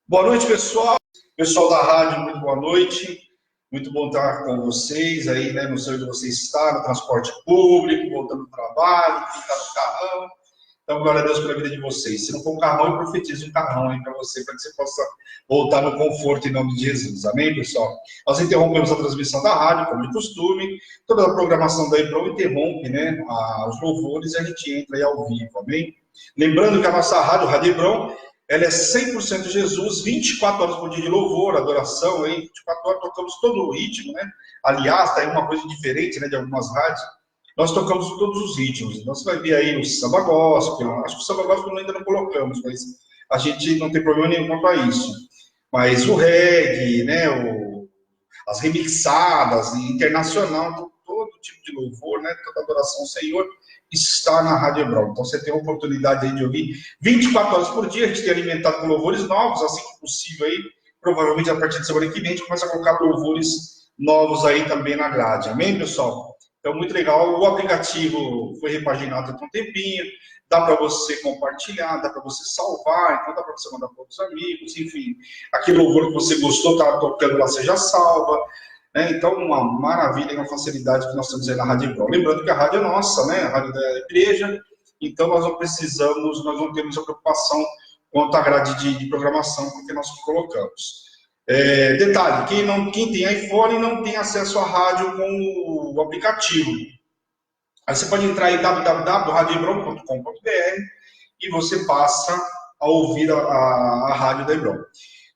Boa noite, pessoal. Pessoal da rádio, muito boa noite. Muito bom estar com vocês aí, né? Não sei onde você está, no transporte público, voltando do trabalho, quem está no carrão. Então, glória a Deus pela vida de vocês. Se não for um carrão, eu profetizo um carrão aí para você que você possa voltar no conforto em nome de Jesus. Amém, pessoal? Nós interrompemos a transmissão da rádio, como de costume. Toda a programação da Hebron interrompe, né? Os louvores e a gente entra aí ao vivo. Amém? Lembrando que a nossa Rádio Hebron, ela é 100% Jesus, 24 horas por dia de louvor, adoração, aí, 24 horas tocamos todo o ritmo, né? Aliás, tá aí uma coisa diferente, né, de algumas rádios. Nós tocamos todos os ritmos. Então, você vai ver aí o samba gospel. Acho que o samba gospel ainda não colocamos, mas a gente não tem problema nenhum quanto a isso. Mas o reggae, né, as remixadas, internacional, todo tipo de louvor, né, toda adoração ao Senhor está na Rádio Hebron. Então, você tem a oportunidade aí de ouvir 24 horas por dia. A gente tem alimentado com louvores novos, assim que possível aí. Provavelmente, a partir de semana que vem, a gente começa a colocar louvores novos aí também na grade. Amém, pessoal? Então, muito legal. O aplicativo foi repaginado há um tempinho. Dá para você compartilhar, dá para você salvar. Então, dá para você mandar para outros amigos. Enfim, aquele louvor que você gostou, tá tocando lá, você já salva. Então, uma maravilha e uma facilidade que nós temos aí na Rádio Hebron. Lembrando que a rádio é nossa, né? A rádio da igreja. Então, nós não temos a preocupação quanto à grade de programação que nós colocamos. Detalhe, quem tem iPhone não tem acesso à rádio com o aplicativo. Aí você pode entrar em www.radiohebron.com.br e você passa a ouvir a rádio da Hebron.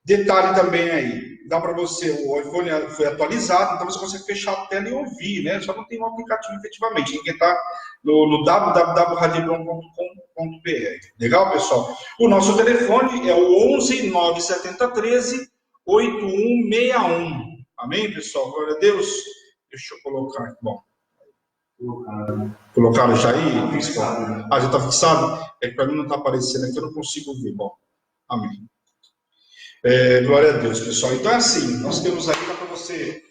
Detalhe também aí, dá para você, o iPhone foi atualizado, então você consegue fechar a tela e ouvir, né? Só não tem um aplicativo efetivamente, tem que entrar no www.radiohebron.com.br. Legal, pessoal? O nosso telefone é o 11 970 13 8161. Amém, pessoal? Glória a Deus. Deixa eu colocar aqui, bom. Colocaram já aí? Já está fixado? É que para mim não está aparecendo aqui, eu não consigo ver. Bom, amém. Glória a Deus, pessoal. Então é assim, nós temos aí para você,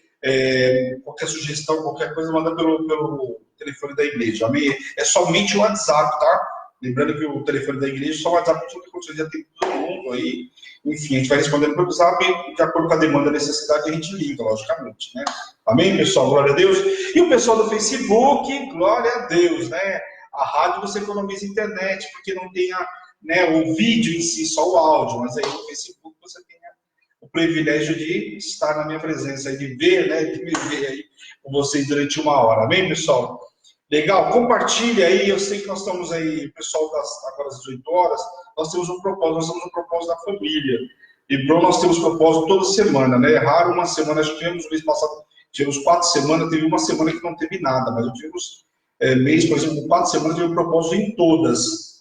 qualquer sugestão, qualquer coisa, manda pelo telefone da igreja. Amém? É somente o WhatsApp, tá? Lembrando que o telefone da igreja, só o WhatsApp, que já tem todo mundo aí. Enfim, a gente vai respondendo pelo WhatsApp e de acordo com a demanda e a necessidade, a gente liga, logicamente, né? Amém, pessoal? Glória a Deus. E o pessoal do Facebook, glória a Deus, né? A rádio você economiza internet, porque não tem o vídeo em si, só o áudio, mas aí no Facebook você tem o privilégio de estar na minha presença, de ver, né, de me ver aí com vocês durante uma hora. Amém, pessoal? Legal? Compartilha aí, eu sei que nós estamos aí, pessoal, agora às 18 horas, nós temos um propósito da família. E nós temos propósito toda semana, né? É raro uma semana, acho que tivemos no mês passado, tivemos 4 semanas, teve uma semana que não teve nada, mas eu tivemos mês, por exemplo, 4 semanas, tive um propósito em todas.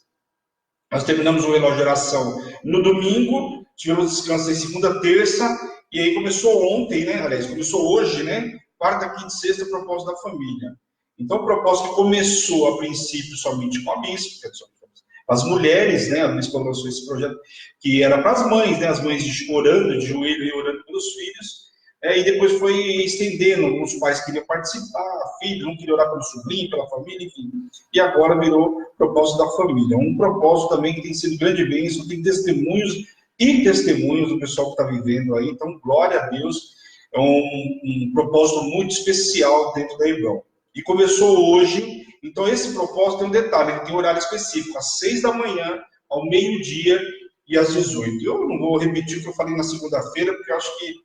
Nós terminamos o relógio de oração no domingo, tivemos descanso em segunda, terça, e aí começou ontem, né? Aliás, começou hoje, né? Quarta, quinta e sexta, o propósito da família. Então, o propósito que começou a princípio somente com a bispa, as mulheres, né? A bispa lançou esse projeto que era para as mães, né? As mães orando de joelho e orando pelos filhos. E depois foi estendendo, alguns pais queriam participar, filho, não queria orar pelo sobrinho, pela família, enfim. E agora virou propósito da família. Um propósito também que tem sido grande bênção, tem testemunhos e testemunhos do pessoal que está vivendo aí. Então, glória a Deus, é um propósito muito especial dentro da Hebron. E começou hoje, então esse propósito tem um detalhe, ele tem um horário específico, às 6 da manhã, ao meio-dia e às 18. Eu não vou repetir o que eu falei na segunda-feira, porque eu acho que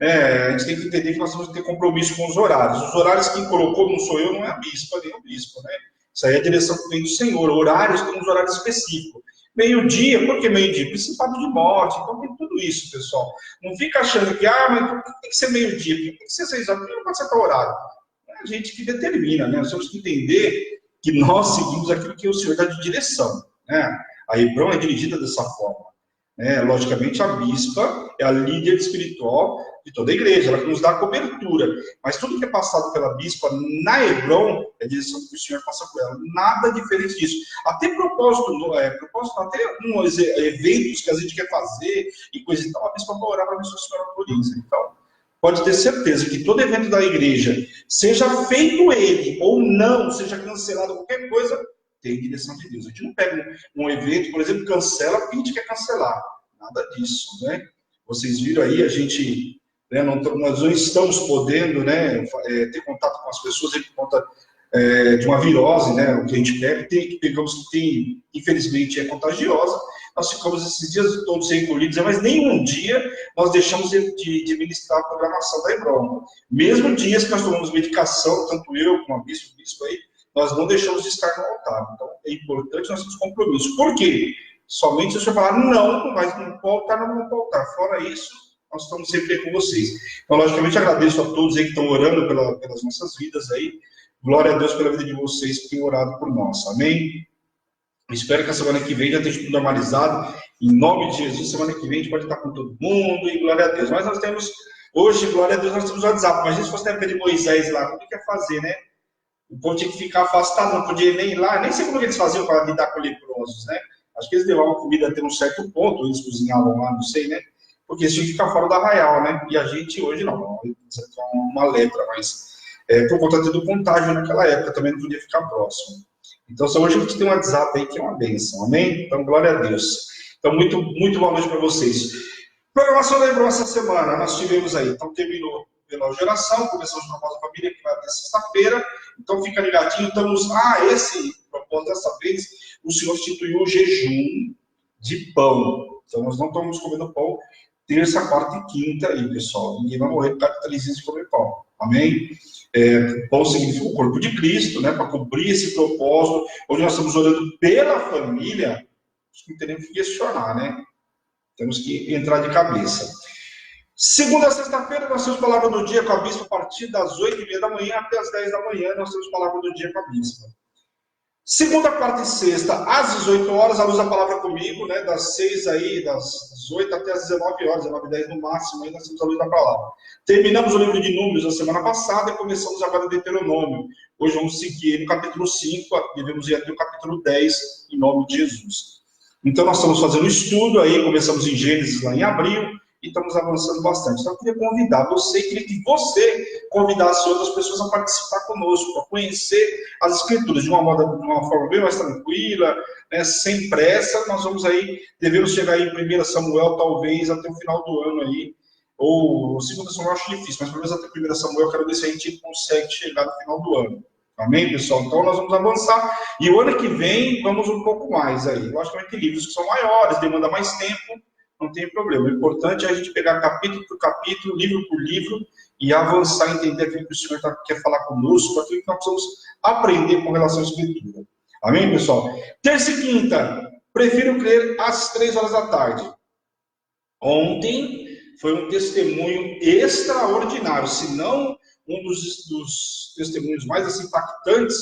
a gente tem que entender que nós temos que ter compromisso com os horários. Os horários quem colocou não sou eu, não é a bispa, nem o bispo, né? Isso aí é a direção que vem do Senhor. Horários, tem uns horários específicos. Meio-dia, por que meio-dia? Principado de morte, então tem tudo isso, pessoal. Não fica achando que, mas tem que ser meio-dia, tem que ser 6 horas, não pode ser tal horário. É a gente que determina, né? Nós temos que entender que nós seguimos aquilo que o Senhor dá de direção, né? A Hebron é dirigida dessa forma. Logicamente, a bispa é a líder espiritual de toda a igreja, ela que nos dá a cobertura. Mas tudo que é passado pela bispa na Hebron é a direção que o Senhor passa por ela. Nada diferente disso. Até propósito até uns eventos que a gente quer fazer e coisa e tal, a bispa vai orar para ver se o Senhor autoriza. Então, pode ter certeza que todo evento da igreja, seja feito ele ou não, seja cancelado qualquer coisa, tem direção de Deus. A gente não pega um evento, por exemplo, cancela porque a gente quer cancelar. Nada disso, né? Vocês viram aí, a gente, né, nós não estamos podendo, né, ter contato com as pessoas por conta de uma virose, né, o que a gente pegamos que tem, infelizmente, é contagiosa. Nós ficamos esses dias todos recolhidos, mas nenhum dia nós deixamos de ministrar a programação da Hebron. Mesmo dias que nós tomamos medicação, tanto eu como a bispo aí, nós não deixamos de estar no altar. Então, é importante nós termos compromisso. Por quê? Somente se o senhor falar, não pode altar, não pode altar. Fora isso, nós estamos sempre aí com vocês. Então, logicamente, agradeço a todos aí que estão orando pelas nossas vidas aí. Glória a Deus pela vida de vocês que têm orado por nós. Amém? Espero que a semana que vem já esteja tudo normalizado. Em nome de Jesus, semana que vem a gente pode estar com todo mundo e glória a Deus. Mas nós temos, hoje, glória a Deus, nós temos o WhatsApp. Imagina se fosse na época de Moisés lá, como que ia fazer, né? O povo tinha que ficar afastado, não podia nem ir lá. Nem sei como eles faziam para lidar com leprosos, né? Acho que eles levavam comida até um certo ponto, eles cozinhavam lá, não sei, né? Porque eles tinham que ficar fora da arraial, né? E a gente hoje não, uma lepra, mas por conta do contágio naquela época também não podia ficar próximo. Então, hoje a gente tem um WhatsApp aí que é uma bênção, amém? Então, glória a Deus. Então, muito, muito boa noite para vocês. Programação da Hebron essa semana, nós tivemos aí, então terminou pela geração, começamos o propósito da família, que vai até sexta-feira, então fica ligadinho, esse propósito dessa vez, o Senhor instituiu o jejum de pão. Então, nós não estamos comendo pão terça, quarta e quinta aí, pessoal. Ninguém vai morrer por causa de 3 dias de comer pão, amém? Pão significa o corpo de Cristo, né? Para cobrir esse propósito, onde nós estamos orando pela família, não teremos que questionar, né? Temos que entrar de cabeça. Segunda a sexta-feira, nós temos palavra do dia com a bispa a partir das 8h30 da manhã até as 10 da manhã, nós temos palavra do dia com a bispa. Segunda, quarta e sexta, às 18 horas, a luz da palavra comigo, né? Das 6 aí, das 8 até as 19 horas, 19h10 no máximo, aí nós temos a luz da palavra. Terminamos o livro de Números na semana passada e começamos agora o Deuteronômio. Hoje vamos seguir no capítulo 5, devemos ir até o capítulo 10, em nome de Jesus. Então nós estamos fazendo um estudo aí, começamos em Gênesis lá em abril, e estamos avançando bastante. Então eu queria convidar você, queria que você convidasse outras pessoas a participar conosco, a conhecer as Escrituras de uma forma bem mais tranquila, né, sem pressa. Nós vamos aí, devemos chegar aí em 1 Samuel, talvez até o final do ano aí, ou 2 Samuel eu acho difícil, mas pelo menos até 1 Samuel eu quero ver se a gente consegue chegar no final do ano. Amém, pessoal? Então nós vamos avançar. E o ano que vem vamos um pouco mais aí. Logicamente tem livros que são maiores, demanda mais tempo, não tem problema. O importante é a gente pegar capítulo por capítulo, livro por livro, e avançar, entender aquilo que o Senhor quer falar conosco, aquilo que nós precisamos aprender com relação à Escritura. Amém, pessoal? Terça e quinta, prefiro crer às 3 horas da tarde. Ontem foi um testemunho extraordinário, se não um dos testemunhos mais assim, impactantes.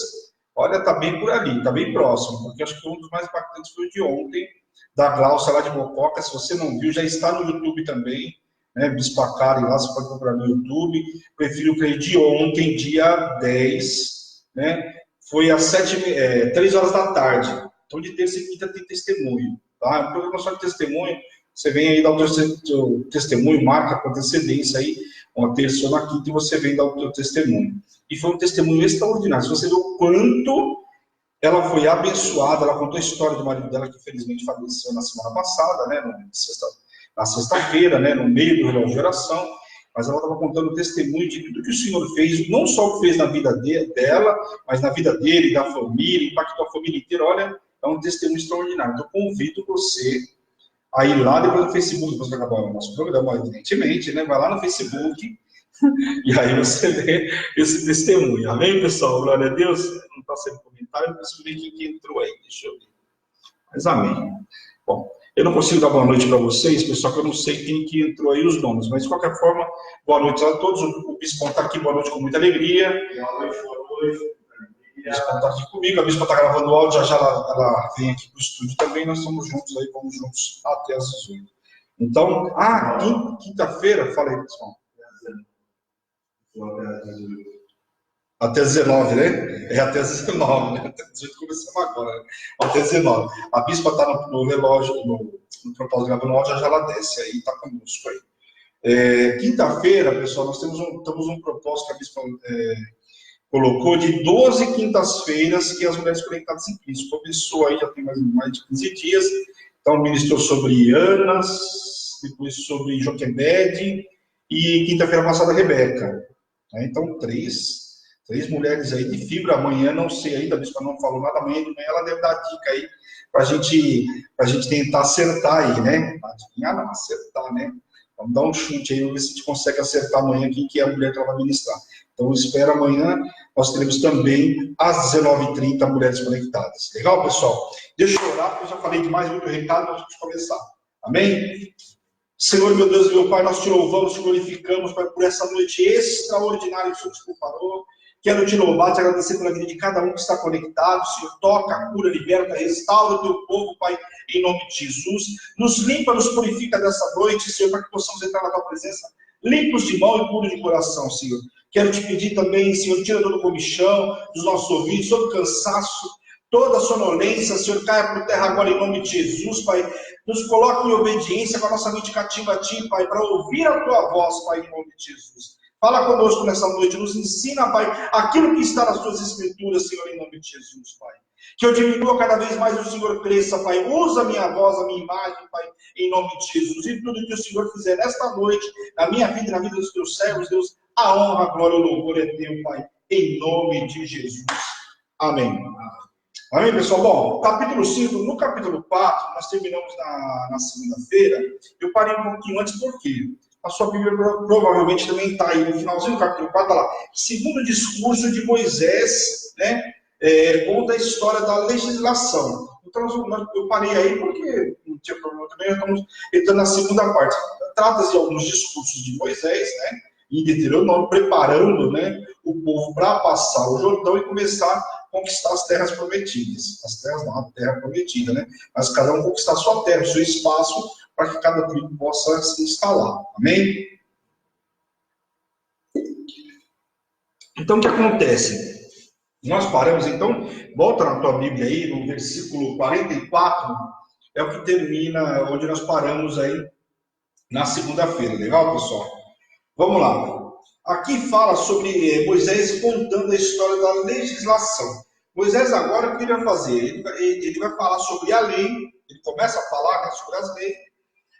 Olha, está bem por ali, está bem próximo, porque acho que um dos mais impactantes foi o de ontem, da Glaucia lá de Mococa. Se você não viu, já está no YouTube também, né? Bispa Karen lá, você pode procurar no YouTube. Prefiro crer de ontem, dia 10, né? Foi às 3 horas da tarde. Então, de terça e quinta tem testemunho, tá? É um programa só de testemunho. Você vem aí dar o teu testemunho, marca com antecedência aí, uma terça ou na quinta, e você vem dar o teu testemunho. E foi um testemunho extraordinário. Se você vê o quanto ela foi abençoada, ela contou a história do marido dela, que infelizmente faleceu na semana passada, né, na sexta-feira, né, no meio do relógio de oração, mas ela estava contando o testemunho de tudo que o Senhor fez, não só o que fez na vida dela, mas na vida dele, da família, impactou a família inteira. Olha, é um testemunho extraordinário. Então, convido você a ir lá depois no Facebook, depois que acabar o nosso programa, evidentemente, né, vai lá no Facebook, e aí você vê esse testemunho. Amém, pessoal? Glória a Deus. Não está sendo comentário, eu preciso ver quem entrou aí. Deixa eu ver. Mas amém. Bom, eu não consigo dar boa noite para vocês, pessoal, que eu não sei quem que entrou aí os nomes. Mas, de qualquer forma, boa noite a todos. O Bispo está aqui, boa noite com muita alegria. Boa noite, boa noite. O Bispo está aqui comigo. A Bispo está gravando o áudio, já ela vem aqui para o estúdio também. Nós estamos juntos aí, vamos juntos até as 18. Então, quinta-feira, fala aí, pessoal. Até 19, né? É até 19, né? Até 18 começamos agora, né? Até 19. A bispa está no relógio, no propósito gravando o áudio, já ela desce aí, está conosco aí. Quinta-feira, pessoal, nós temos um propósito que a bispa colocou de 12 quintas-feiras que as mulheres conectadas em Cristo. Começou aí, já tem mais de 15 dias. Então, ministrou sobre Anas, depois sobre Joquebede e quinta-feira passada Rebeca. Então, três mulheres aí de fibra. Amanhã, não sei ainda, a bispa não falou nada, amanhã de manhã ela deve dar dica aí para a gente tentar acertar aí, né? Adivinhar não, acertar, né? Vamos dar um chute aí, vamos ver se a gente consegue acertar amanhã quem que é a mulher que ela vai ministrar. Então, espera amanhã, nós teremos também às 19h30 mulheres conectadas. Legal, pessoal? Deixa eu orar, porque eu já falei demais, muito recado, nós vamos começar. Amém? Senhor, meu Deus e meu Pai, nós te louvamos, te glorificamos, Pai, por essa noite extraordinária que o Senhor nos preparou. Quero te louvar, te agradecer pela vida de cada um que está conectado. Senhor, toca, cura, liberta, restaura o teu povo, Pai, em nome de Jesus. Nos limpa, nos purifica dessa noite, Senhor, para que possamos entrar na tua presença, limpos de mão e puros de coração, Senhor. Quero te pedir também, Senhor, tira todo o comichão dos nossos ouvidos, todo cansaço, toda sonolência, Senhor, caia por terra agora em nome de Jesus, Pai. Nos coloque em obediência com a nossa mente cativa a Ti, Pai, para ouvir a Tua voz, Pai, em nome de Jesus. Fala conosco nessa noite, nos ensina, Pai, aquilo que está nas Tuas Escrituras, Senhor, em nome de Jesus, Pai. Que eu diminua cada vez mais e o Senhor cresça, Pai. Usa a minha voz, a minha imagem, Pai, em nome de Jesus. E tudo que o Senhor fizer nesta noite, na minha vida e na vida dos Teus servos, Deus, a honra, a glória e o louvor é Teu, Pai, em nome de Jesus. Amém. Amém, pessoal? Bom, capítulo 5, no capítulo 4, nós terminamos na segunda-feira. Eu parei um pouquinho antes, por quê? A sua Bíblia provavelmente também está aí no finalzinho do capítulo 4, está lá. Segundo discurso de Moisés, né? Conta a história da legislação. Então, eu parei aí porque não tinha problema também, estamos entrando na segunda parte. Trata-se de alguns discursos de Moisés, né? Em Deuteronômio, preparando, né, o povo para passar o Jordão e começar a conquistar as terras prometidas. As terras não, a terra prometida, né? Mas cada um conquistar a sua terra, o seu espaço, para que cada tribo possa se instalar. Amém? Então, o que acontece? Nós paramos, então, volta na tua Bíblia aí, no versículo 44, é o que termina, onde nós paramos aí na segunda-feira. Legal, pessoal? Vamos lá. Aqui fala sobre Moisés contando a história da legislação. Moisés agora, o que ele vai fazer? Ele vai falar sobre a lei, ele começa a falar, né, sobre as leis,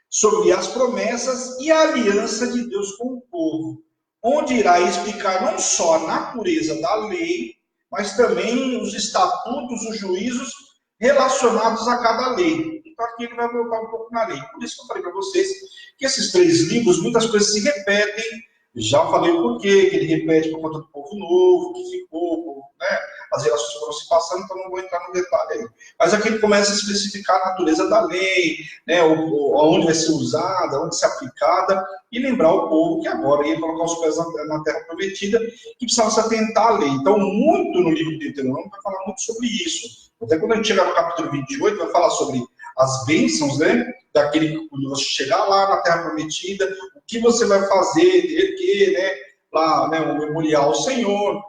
sobre as promessas e a aliança de Deus com o povo, onde irá explicar não só a natureza da lei, mas também os estatutos, os juízos relacionados a cada lei. Então aqui ele vai voltar um pouco na lei. Por isso que eu falei para vocês que esses 3 livros, muitas coisas se repetem. Já falei o porquê, que ele repete por conta do povo novo, que ficou, né? As gerações foram se passando, então não vou entrar no detalhe aí. Mas aqui ele começa a especificar a natureza da lei, né? Onde vai ser usada, onde ser aplicada, e lembrar o povo que agora ia colocar os pés na terra prometida, que precisava se atentar à lei. Então, muito no livro de Deuteronômio vai falar muito sobre isso. Até quando a gente chegar no capítulo 28, vai falar sobre as bênçãos, né? Daquele que quando você chegar lá na terra prometida, o que você vai fazer, erguer, né? Lá, né? O memorial ao Senhor,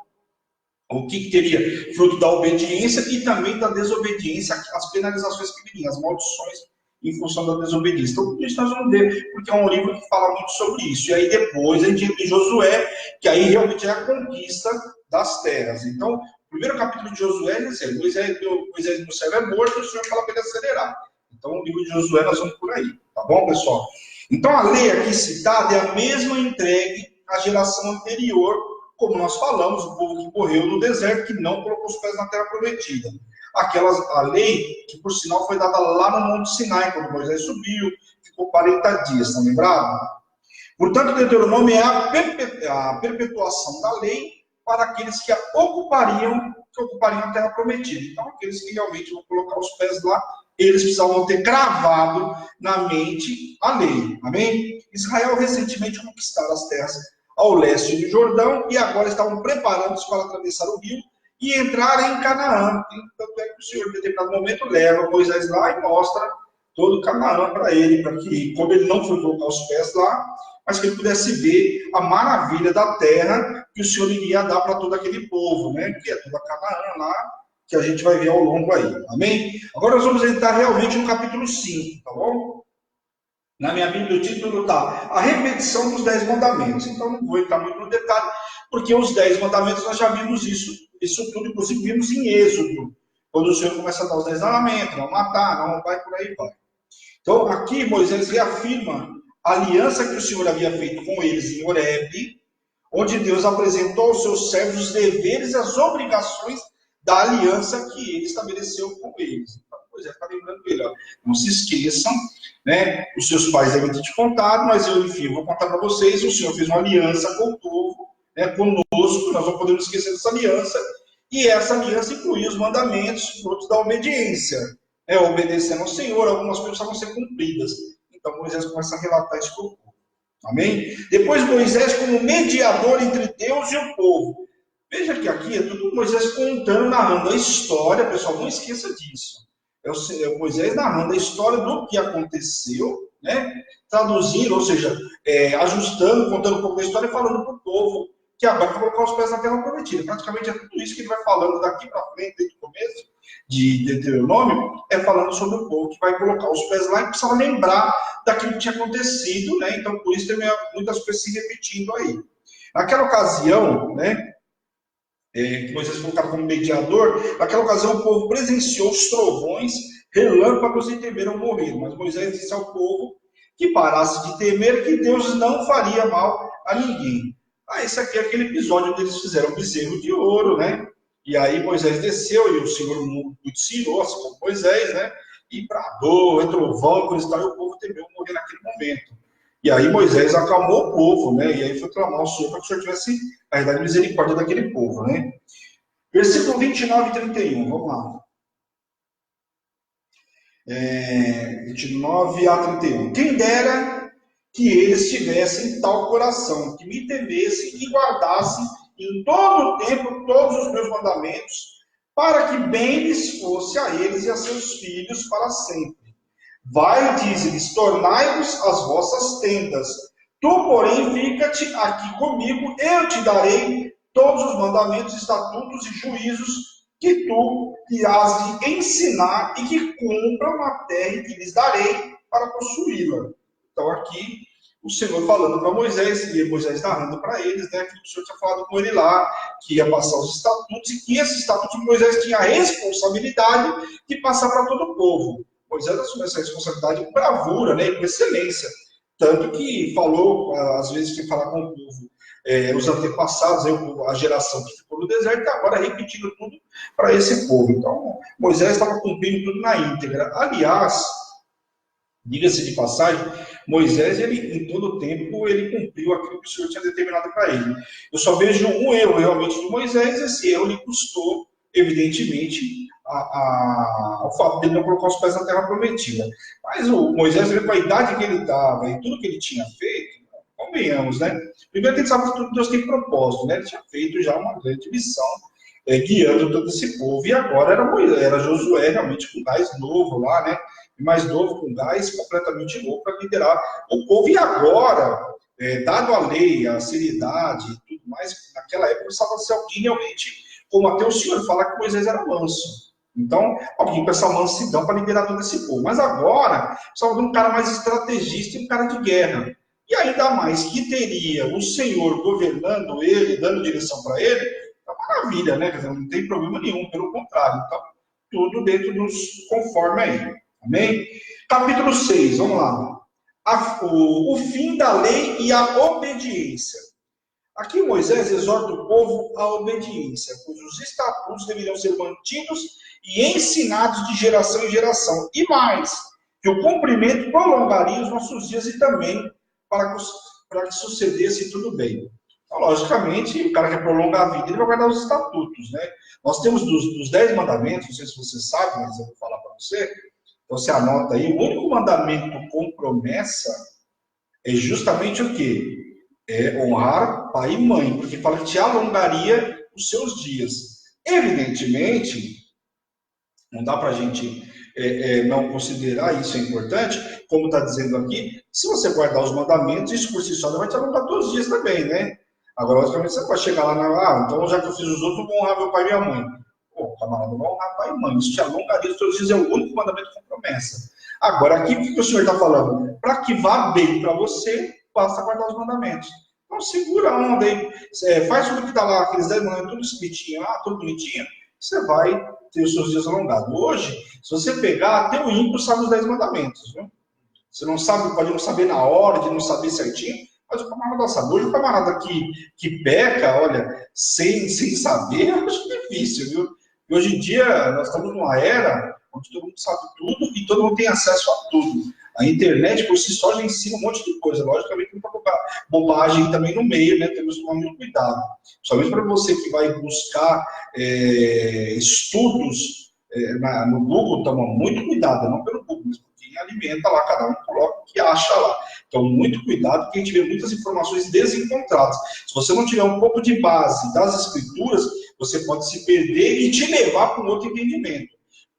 o que teria fruto da obediência e também da desobediência, as penalizações que viriam, as maldições em função da desobediência. Então, tudo isso nós vamos ver, porque é um livro que fala muito sobre isso. E aí depois a gente entra em Josué, que aí realmente é a conquista das terras. Então, o primeiro capítulo de Josué diz assim, Moisés no céu é morto, o Senhor fala para ele acelerar. Então, o livro de Josué nós vamos por aí, tá bom, pessoal? Então, a lei aqui citada é a mesma entregue à geração anterior, como nós falamos, o povo que morreu no deserto, que não colocou os pés na terra prometida. A lei, que por sinal foi dada lá no Monte Sinai, quando Moisés subiu, ficou 40 dias, tá lembrado? Portanto, o Deuteronômio é a perpetuação da lei para aqueles que ocupariam a terra prometida. Então, aqueles que realmente vão colocar os pés lá, eles precisavam ter cravado na mente a lei. Amém? Israel recentemente conquistaram as terras ao leste do Jordão e agora estavam preparando-se para atravessar o rio e entrar em Canaã. Tanto é que o Senhor, em determinado momento, leva Moisés lá e mostra todo Canaã para ele, para que, como ele não foi colocar os pés lá, mas que ele pudesse ver a maravilha da terra que o Senhor iria dar para todo aquele povo, né? Que é toda Canaã lá, que a gente vai ver ao longo aí. Amém? Agora nós vamos entrar realmente no capítulo 5, tá bom? Na minha Bíblia o título está A Repetição dos 10 Mandamentos. Então não vou entrar muito no detalhe, porque os 10 mandamentos nós já vimos isso tudo, inclusive vimos em Êxodo, quando o Senhor começa a dar os 10 mandamentos, não matar, não vai, por aí vai. Então aqui Moisés reafirma a aliança que o Senhor havia feito com eles em Horebe, onde Deus apresentou aos seus servos os deveres e as obrigações da aliança que ele estabeleceu com eles. Então, Moisés está lembrando ele, ó, não se esqueçam, né? Os seus pais devem ter te contado, mas eu, enfim, vou contar para vocês. O Senhor fez uma aliança com o povo, né, conosco, nós não podemos esquecer dessa aliança, e essa aliança incluía os mandamentos, frutos da obediência, né, obedecendo ao Senhor, algumas coisas precisavam ser cumpridas. Então Moisés começa a relatar isso para o povo. Amém? Depois Moisés como mediador entre Deus e o povo. Veja que aqui é tudo Moisés contando, narrando a história, pessoal, não esqueça disso. É o Moisés narrando a história do que aconteceu, né? Traduzindo, ou seja, ajustando, contando um pouco da história e falando para o povo que agora vai colocar os pés na terra prometida. Praticamente é tudo isso que ele vai falando daqui para frente, desde o começo de Deuteronômio, é falando sobre o povo que vai colocar os pés lá e precisa lembrar daquilo que tinha acontecido, né? Então, por isso tem muitas coisas se repetindo aí. Naquela ocasião, né? Que Moisés colocado como mediador, naquela ocasião o povo presenciou os trovões, relâmpagos e temeram morrer. Mas Moisés disse ao povo que parasse de temer, que Deus não faria mal a ninguém. Esse aqui é aquele episódio onde eles fizeram um bezerro de ouro, né? E aí Moisés desceu e o Senhor muito ensinou, assim como Moisés, né? E bradou, trovão, coisa e tal, e o povo temeu morrer naquele momento. E aí Moisés acalmou o povo, né? E aí foi clamar ao Senhor para que o Senhor tivesse a verdade misericórdia daquele povo, né? Versículo 29 e 31, vamos lá. 29 a 31. Quem dera que eles tivessem tal coração, que me temessem e guardassem em todo o tempo todos os meus mandamentos, para que bem lhes fosse a eles e a seus filhos para sempre. Vai, diz-lhes, tornai-vos as vossas tendas. Tu, porém, fica-te aqui comigo, eu te darei todos os mandamentos, estatutos e juízos que tu lhe has de ensinar e que cumpram na terra que lhes darei para possuí-la. Então, aqui, o Senhor falando para Moisés, e Moisés narrando para eles, né, que o Senhor tinha falado com ele lá, que ia passar os estatutos, e que esses estatutos Moisés tinha a responsabilidade de passar para todo o povo. Moisés assumiu essa responsabilidade com bravura, né, com excelência. Tanto que falou, às vezes, que falar com o povo, os antepassados, a geração que ficou no deserto, e agora repetindo tudo para esse povo. Então, Moisés estava cumprindo tudo na íntegra. Aliás, diga-se de passagem, Moisés, ele, em todo o tempo, ele cumpriu aquilo que o Senhor tinha determinado para ele. Eu só vejo um erro realmente de Moisés, esse erro lhe custou, evidentemente, o fato de ele não colocar os pés na terra prometida. Mas o Moisés, com a idade que ele estava e tudo que ele tinha feito, convenhamos, né? Primeiro que ele sabe que tudo Deus tem propósito, né? Ele tinha feito já uma grande missão, guiando todo esse povo. E agora era Josué, realmente, com gás novo lá, né? Mais novo, com gás completamente novo para liderar o povo. E agora, dado a lei, a seriedade e tudo mais, naquela época precisava ser alguém realmente, como até o Senhor fala que Moisés era manso. Então, alguém com essa mansidão para liderar todo esse povo. Mas agora, precisava de um cara mais estrategista e um cara de guerra. E ainda mais que teria o Senhor governando ele, dando direção para ele, é maravilha, né? Quer dizer, não tem problema nenhum, pelo contrário. Então, tudo dentro dos conforme aí. Amém? Capítulo 6, vamos lá. O fim da lei e a obediência. Aqui Moisés exorta o povo à obediência, pois os estatutos deveriam ser mantidos e ensinados de geração em geração. E mais, que o cumprimento prolongaria os nossos dias e também para que sucedesse tudo bem. Então, logicamente, o cara quer prolongar a vida, ele vai guardar os estatutos, né? Nós temos dos 10 mandamentos, não sei se você sabe, mas eu vou falar para você. Então, você anota aí, o único mandamento com promessa é justamente o quê? É honrar pai e mãe, porque fala que te alongaria os seus dias. Evidentemente, não dá para a gente não considerar isso importante, como está dizendo aqui, se você guardar os mandamentos, isso por si só vai te alongar todos os dias também, né? Agora, logicamente, você pode chegar lá então já que eu fiz os outros, eu vou honrar meu pai e minha mãe. Pô, camarada, não vai honrar pai e mãe, isso te alongaria todos os dias, é o único mandamento com promessa. Agora, aqui, o que o Senhor está falando? Para que vá bem para você, basta guardar os mandamentos. Então, segura a onda aí, faz tudo que está lá, aqueles 10 mandamentos, tudo escritinho lá, tudo bonitinho, você vai ter os seus dias alongados. Hoje, se você pegar, até o ímpio sabe os 10 mandamentos, viu? Você não sabe, pode não saber na hora, de não saber certinho, mas o camarada sabe. Hoje o camarada que peca, olha, sem saber, eu acho difícil, viu? E hoje em dia, nós estamos numa era onde todo mundo sabe tudo e todo mundo tem acesso a tudo. A internet, por si só, já ensina um monte de coisa. Logicamente, muita bobagem também no meio, né? Temos que tomar muito cuidado. Somente para você que vai buscar estudos no Google, toma muito cuidado, não pelo Google, mas porque alimenta lá, cada um coloca o que acha lá. Então, muito cuidado, porque a gente vê muitas informações desencontradas. Se você não tiver um pouco de base das escrituras, você pode se perder e te levar para um outro entendimento.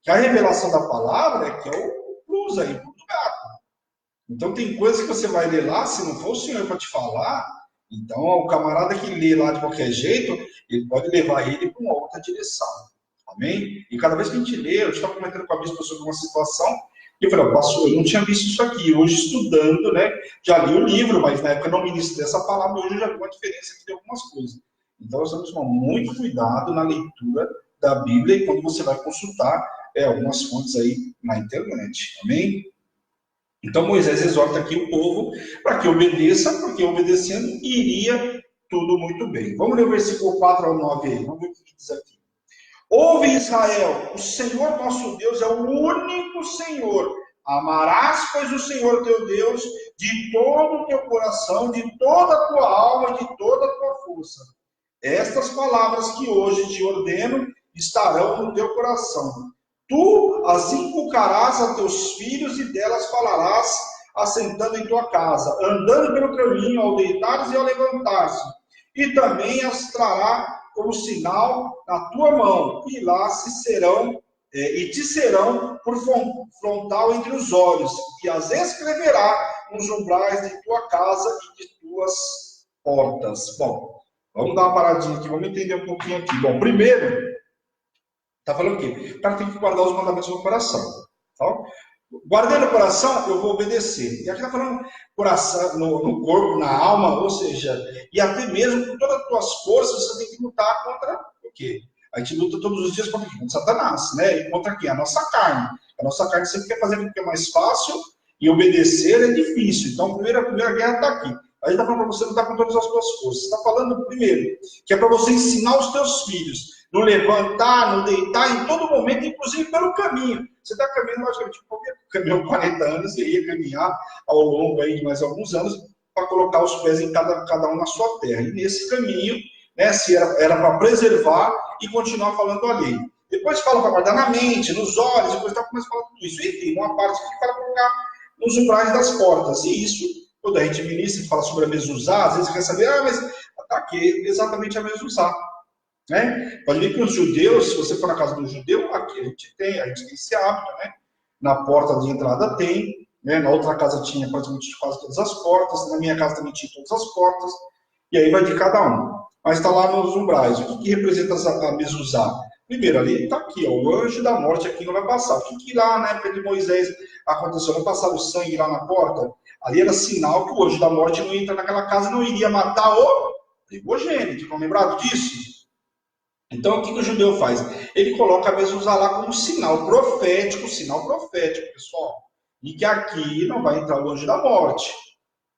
Que a revelação da palavra é que é o plus aí, do gato. Então, tem coisas que você vai ler lá, se não for o Senhor para te falar, então o camarada que lê lá de qualquer jeito, ele pode levar ele para uma outra direção. Amém? E cada vez que a gente lê, eu estava comentando com a bispa sobre uma situação, e eu falei, pastor, eu não tinha visto isso aqui. Hoje, estudando, né? Já li o livro, mas na época não ministrei essa palavra, hoje eu já vi uma diferença aqui de algumas coisas. Então, nós temos que tomar muito cuidado na leitura da Bíblia e quando você vai consultar algumas fontes aí na internet. Amém? Então, Moisés exorta aqui o povo para que obedeça, porque obedecendo iria tudo muito bem. Vamos ler o versículo 4 ao 9 aí. Vamos ver o que diz aqui. Ouve, Israel, o Senhor nosso Deus é o único Senhor. Amarás, pois, o Senhor teu Deus de todo o teu coração, de toda a tua alma, de toda a tua força. Estas palavras que hoje te ordeno estarão no teu coração. Tu as inculcarás a teus filhos e delas falarás, assentando em tua casa, andando pelo caminho, ao deitares e ao levantar-se. E também as trará como sinal na tua mão, e lá te serão por frontal entre os olhos, e as escreverá nos umbrais de tua casa e de tuas portas. Bom, vamos dar uma paradinha aqui, vamos entender um pouquinho aqui. Bom, primeiro, está falando o quê? O cara tem que guardar os mandamentos no coração. Tá? Guardei no coração, eu vou obedecer. E aqui está falando coração, no corpo, na alma, ou seja, e até mesmo com todas as tuas forças, você tem que lutar contra o quê? A gente luta todos os dias contra Satanás, né? E contra quem? A nossa carne. A nossa carne sempre quer fazer o que é mais fácil e obedecer é difícil. Então, a primeira guerra está aqui. A gente está falando para você lutar com todas as tuas forças. Está falando, primeiro, que é para você ensinar os teus filhos no levantar, no deitar, em todo momento, inclusive pelo caminho. Você está caminhando, logicamente, caminhou 40 anos, você ia caminhar ao longo aí de mais alguns anos para colocar os pés em cada um na sua terra. E nesse caminho, né, se era para preservar e continuar falando a lei. Depois fala para guardar na mente, nos olhos, depois começa a falar tudo isso. E tem uma parte que para colocar nos umbrais das portas. E isso, quando a gente ministra e fala sobre a mezuzá, às vezes quer saber, mas está aqui exatamente a mezuzá. Né? Pode ver que os judeus, se você for na casa do judeu, aqui a gente tem esse hábito, né? Na porta de entrada tem, né? Na outra casa tinha praticamente quase todas as portas, na minha casa também tinha todas as portas, e aí vai de cada um. Mas está lá nos umbrais. O que representa a mezuzá? Primeiro, ali está aqui, ó, o anjo da morte aqui não vai passar. O que lá na época de Moisés aconteceu? Não passava o sangue lá na porta? Ali era sinal que o anjo da morte não entra naquela casa, não iria matar o primogênito. Estão lembrados disso? Então, o que o judeu faz? Ele coloca a mezuzá lá como sinal profético, pessoal. E que aqui não vai entrar o anjo da morte.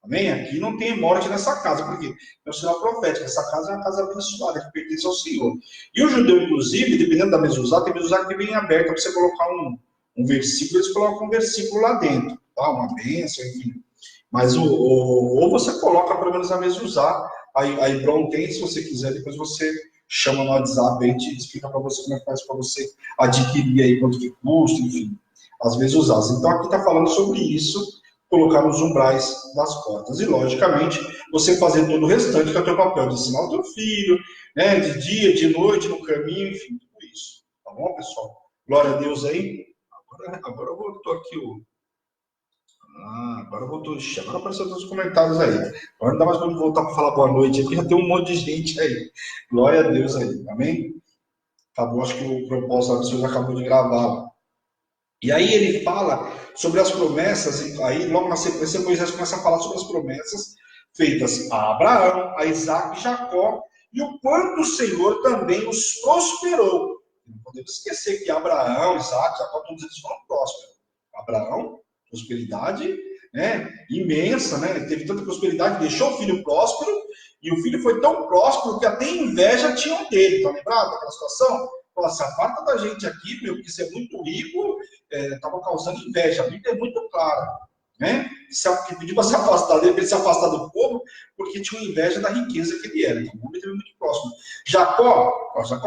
Amém? Aqui não tem morte nessa casa, porque é um sinal profético. Essa casa é uma casa abençoada, que pertence ao Senhor. E o judeu, inclusive, dependendo da mezuzá, tem mezuzá que vem aberta para você colocar um versículo, eles colocam um versículo lá dentro. Tá? Uma bênção, enfim. Mas ou você coloca pelo menos a mezuzá. Aí Bron tem, se você quiser, depois você chama no WhatsApp, a gente explica para você como é que faz para você adquirir aí, quanto que custa, enfim, as mezuzás. Então aqui está falando sobre isso, colocar nos umbrais das portas. E logicamente, você fazer todo o restante, que é o teu papel de ensinar o teu filho, né, de dia, de noite, no caminho, enfim, tudo isso. Tá bom, pessoal? Glória a Deus aí. Agora voltou aqui agora voltou. Agora apareceu nos comentários aí. Agora não dá mais para voltar para falar boa noite aqui, já tem um monte de gente aí. Glória a Deus aí, amém? Acabou, acho que o propósito do Senhor acabou de gravar. E aí ele fala sobre as promessas, e aí logo na sequência Moisés começa a falar sobre as promessas feitas a Abraão, a Isaac e Jacó, e o quanto o Senhor também os prosperou. Não podemos esquecer que Abraão, Isaac, Jacó, todos eles foram prósperos. Abraão, prosperidade, né, imensa, né, teve tanta prosperidade, deixou o filho próspero, e o filho foi tão próspero que até inveja tinham dele, tá lembrado daquela situação? Pô, se aparta da gente aqui, meu, porque você é muito rico, estava causando inveja, a Bíblia é muito clara, né, que pediu para se afastar dele, para ele se afastar do povo, porque tinha inveja da riqueza que ele era, então o homem teve muito próximo. Jacó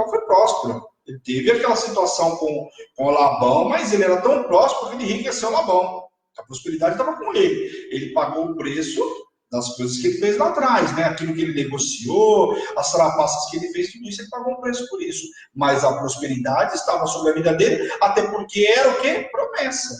foi próspero, ele teve aquela situação com Labão, mas ele era tão próspero que ele enriqueceu Labão. A prosperidade estava com ele. Ele pagou o preço das coisas que ele fez lá atrás, né? Aquilo que ele negociou, as trapaças que ele fez, tudo isso ele pagou um preço por isso. Mas a prosperidade estava sobre a vida dele, até porque era o quê? Promessa.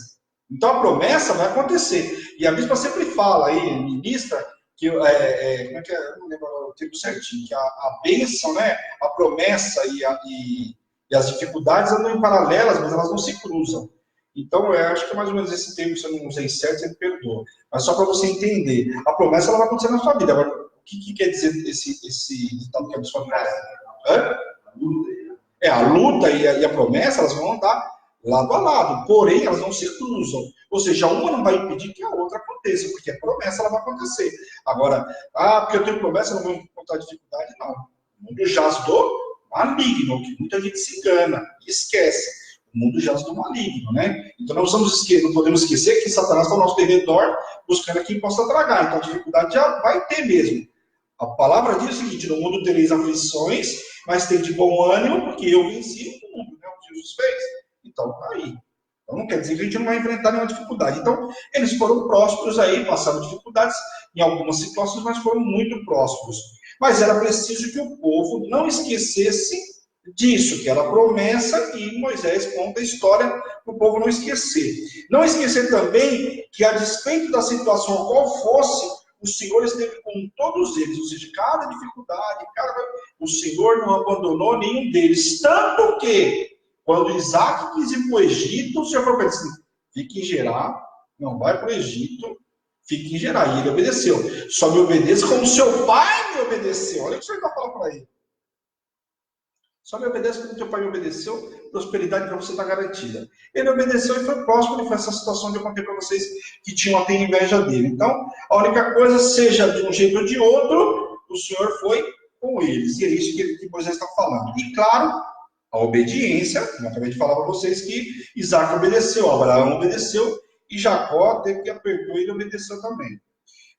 Então a promessa vai acontecer. E a bispa sempre fala aí, ministra, que como é que é? Eu não lembro o tempo certinho, que a bênção, né? A promessa e as dificuldades andam em paralelas, mas elas não se cruzam. Então, eu acho que é mais ou menos esse termo, se eu não usei certo, você me perdoa. Mas só para você entender, a promessa ela vai acontecer na sua vida. Agora, o que quer dizer esse ditado que a pessoa fala? A luta e a promessa, elas vão andar lado a lado, porém, elas não se cruzam. Ou seja, uma não vai impedir que a outra aconteça, porque a promessa ela vai acontecer. Agora, porque eu tenho promessa, eu não vou encontrar dificuldade, não. O mundo jaz do maligno, que muita gente se engana e esquece. O mundo jaz do maligno, né? Então não podemos esquecer que Satanás está ao nosso derredor, buscando quem possa tragar. Então a dificuldade já vai ter mesmo. A palavra diz o seguinte: no mundo tereis aflições, mas tem de bom ânimo, porque eu venci o mundo, né? O que Jesus fez. Então tá aí. Então não quer dizer que a gente não vai enfrentar nenhuma dificuldade. Então eles foram prósperos aí, passaram dificuldades em algumas situações, mas foram muito prósperos. Mas era preciso que o povo não esquecesse disso, que era a promessa, e Moisés conta a história para o povo não esquecer. Não esquecer também que, a despeito da situação qual fosse, o Senhor esteve com todos eles, ou seja, cada dificuldade, o Senhor não abandonou nenhum deles. Tanto que, quando Isaac quis ir para o Egito, o Senhor falou para ele assim: fique em Gerar, não vai para o Egito, fique em Gerar. E ele obedeceu. Só me obedeça como seu pai me obedeceu. Olha o que o Senhor está falando para ele. Só me obedece como teu pai me obedeceu, prosperidade para você está garantida. Ele obedeceu e foi próspero, e foi essa situação que eu contei para vocês, que tinham até inveja dele. Então, a única coisa, seja de um jeito ou de outro, o Senhor foi com eles. E é isso que Moisés está falando. E claro, a obediência, como eu acabei de falar para vocês, que Isaac obedeceu, Abraão obedeceu, e Jacó teve que apertou e ele obedeceu também.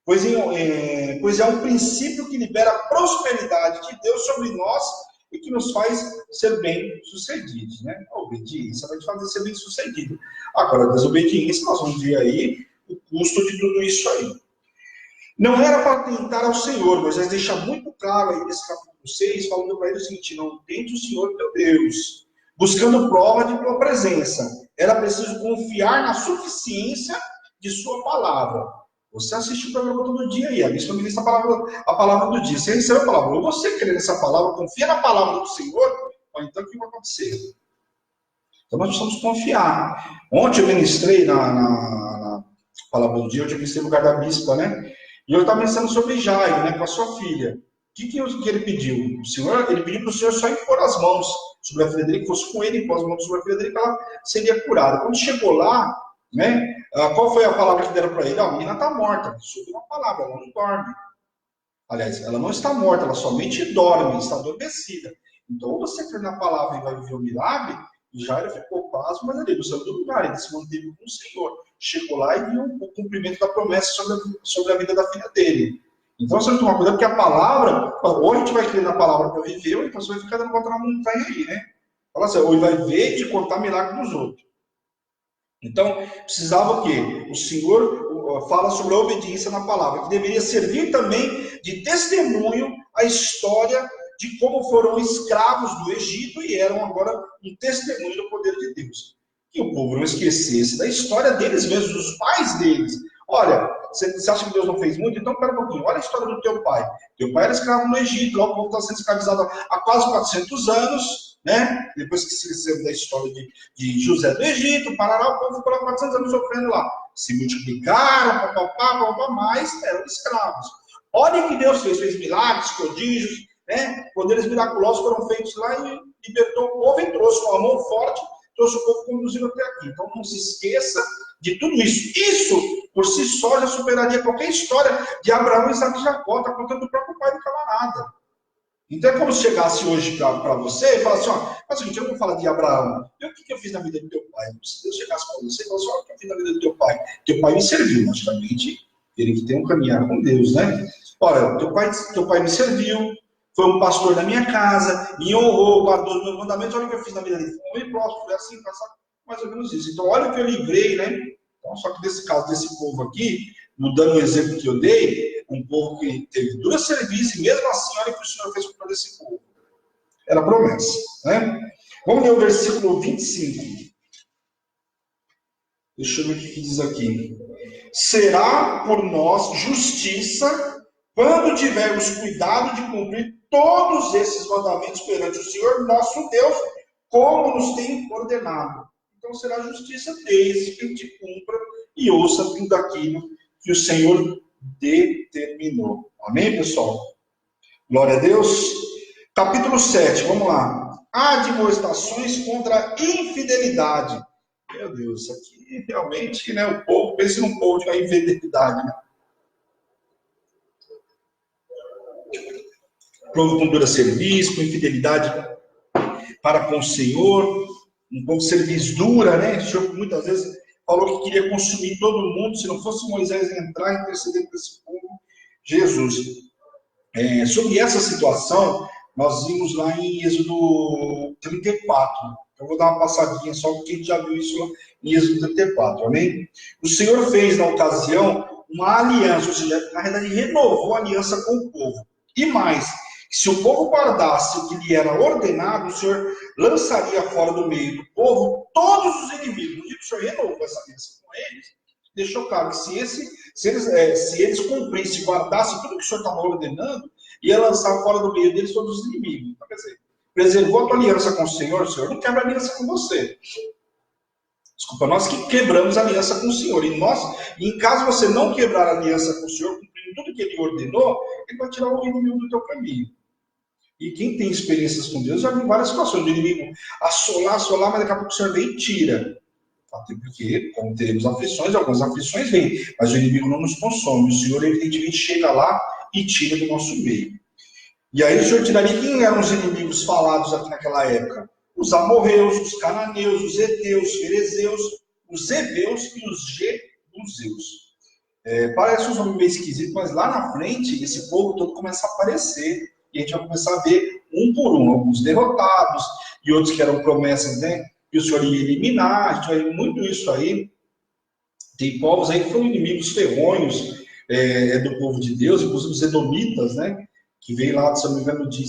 Pois é um princípio que libera a prosperidade de Deus sobre nós, e que nos faz ser bem-sucedidos, né? A obediência vai te fazer ser bem-sucedido. Agora, a desobediência, nós vamos ver aí o custo de tudo isso aí. Não era para tentar ao Senhor, Moisés deixa muito claro aí nesse capítulo 6, falando para ele o seguinte: não tente o Senhor teu Deus, buscando prova de tua presença. Era preciso confiar na suficiência de sua palavra. Você assiste o programa todo dia aí, a bispa ministra a palavra do dia. Você recebe a palavra, ou você crê nessa palavra, confia na palavra do Senhor, ou então o que vai acontecer? Então nós precisamos confiar. Ontem eu ministrei na palavra do dia, eu ministrei no lugar da bispa, né? E eu estava pensando sobre Jairo, né, com a sua filha. O que ele pediu? O Senhor, ele pediu para o Senhor só impor as mãos sobre a filha dele, que fosse com ele, impor as mãos sobre a filha dele, que ela seria curada. Quando chegou lá, né, qual foi a palavra que deram para ele? A menina está morta. Sobre uma palavra, ela não dorme. Aliás, ela não está morta, ela somente dorme, está adormecida. Então, ou você crê na palavra e vai viver o milagre, e Jairo ficou pasmo, mas ali no santo lugar, ele se manteve com o Senhor. Chegou lá e viu o cumprimento da promessa sobre a vida da filha dele. Então, você tem que tomar cuidado, porque a palavra, ou a gente vai crer na palavra para viver, ou então você vai ficar dando volta na montanha aí, né? Fala assim, ou vai ver e contar milagre dos outros. Então, precisava o quê? O Senhor fala sobre a obediência na palavra, que deveria servir também de testemunho à história de como foram escravos do Egito e eram agora um testemunho do poder de Deus. Que o povo não esquecesse da história deles mesmos, dos pais deles. Olha, você acha que Deus não fez muito? Então, pera um pouquinho, olha a história do teu pai. Teu pai era escravo no Egito, logo o povo está sendo escravizado há quase 400 anos, né? Depois que se recebeu da história de José do Egito, parará, o povo ficou lá 400 anos sofrendo lá. Se multiplicaram, mas eram escravos. Olha o que Deus fez milagres, prodígios, né? Poderes miraculosos foram feitos lá e libertou o povo e trouxe com a mão forte, trouxe o povo conduzido até aqui. Então não se esqueça de tudo isso. Isso, por si só, já superaria qualquer história de Abraão, Isaac e Jacó. Está contando do próprio pai do camarada. Então é como se chegasse hoje para você e falasse, ó, é o seguinte, eu não vou falar de Abraão. E o que eu fiz na vida do teu pai? Se Deus chegasse para você e falasse, ó, o que eu fiz na vida do teu pai? Teu pai me serviu, logicamente, ele que tem um caminhar com Deus, né? Olha, teu pai me serviu, foi um pastor da minha casa, me honrou, guardou os meus mandamentos, olha o que eu fiz na vida dele. Foi muito próximo, foi assim, mais ou menos isso. Então, olha o que eu livrei, né? Então, só que nesse caso, desse povo aqui, mudando o exemplo que eu dei, um povo que teve dura serviço, e mesmo assim, olha o que o Senhor fez com esse povo. Era promessa, né? Vamos ler o versículo 25. Deixa eu ver o que diz aqui. Será por nós justiça quando tivermos cuidado de cumprir todos esses mandamentos perante o Senhor nosso Deus, como nos tem ordenado. Então será justiça desde que a gente cumpra e ouça tudo aquilo que o Senhor determinou. Amém, pessoal? Glória a Deus. Capítulo 7, vamos lá. Admoestações contra a infidelidade. Meu Deus, isso aqui realmente, né? O povo, pense num povo de infidelidade, né? Povo com dura serviço, com infidelidade para com o Senhor, um povo de serviço dura, né? O Senhor muitas vezes falou que queria consumir todo mundo, se não fosse Moisés entrar e interceder por esse povo, Jesus. Sobre essa situação, nós vimos lá em Êxodo 34. Eu vou dar uma passadinha só porque a gente já viu isso lá em Êxodo 34, amém? O Senhor fez, na ocasião, uma aliança, ou seja, na realidade, renovou a aliança com o povo. E mais, se o povo guardasse o que lhe era ordenado, o Senhor lançaria fora do meio do povo todos os inimigos. O Senhor renovou essa aliança com eles, deixou claro que se eles cumprissem, guardassem tudo que o Senhor estava ordenando, ia lançar fora do meio deles todos os inimigos. Então, quer dizer, preservou a tua aliança com o Senhor não quebra a aliança com você. Desculpa, nós que quebramos a aliança com o Senhor. E em caso você não quebrar a aliança com o Senhor, cumprindo tudo que Ele ordenou, Ele vai tirar o inimigo do teu caminho. E quem tem experiências com Deus já viu várias situações. O inimigo assolar, mas daqui a pouco o Senhor vem e tira. Até porque, como teremos aflições, algumas aflições vêm, mas o inimigo não nos consome. O Senhor, evidentemente, chega lá e tira do nosso meio. E aí o Senhor tiraria quem eram os inimigos falados aqui naquela época? Os amorreus, os cananeus, os heteus, os ferezeus, os heveus e os jebuseus. Parece um nome meio esquisito, mas lá na frente, esse povo todo começa a aparecer. E a gente vai começar a ver um por um, alguns derrotados, e outros que eram promessas, né? Que o Senhor ia eliminar. A gente vai ver muito isso aí. Tem povos aí que foram inimigos ferronhos do povo de Deus, inclusive os edomitas, né? Que veio lá, se não me engano, de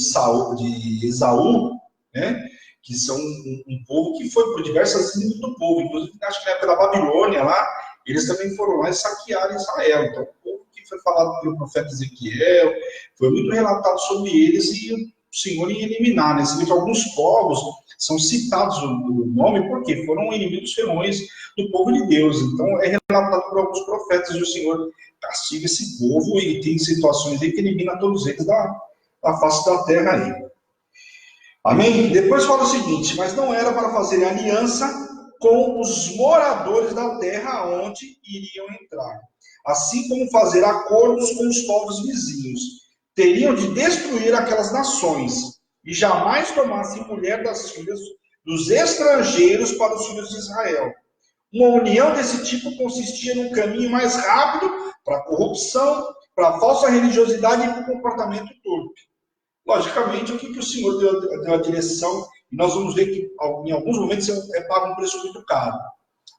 Esaú, né? Que são um povo que foi por diversas línguas do povo. Inclusive, acho que na época da Babilônia lá, eles também foram lá e saquearam Israel. Então, o povo que foi falado pelo profeta Ezequiel, foi muito relatado sobre eles e o Senhor ia eliminar, né? Se alguns povos são citados o nome porque foram inimigos ferões do povo de Deus. Então, é relatado por alguns profetas e o Senhor castiga esse povo e tem situações aí que elimina todos eles da face da terra aí. Amém? Depois fala o seguinte, mas não era para fazer aliança com os moradores da terra onde iriam entrar, assim como fazer acordos com os povos vizinhos. Teriam de destruir aquelas nações e jamais tomassem mulher das filhas dos estrangeiros para os filhos de Israel. Uma união desse tipo consistia num caminho mais rápido para a corrupção, para a falsa religiosidade e para o comportamento torpe. Logicamente, o que o Senhor deu a direção, e nós vamos ver que em alguns momentos é pago um preço muito caro.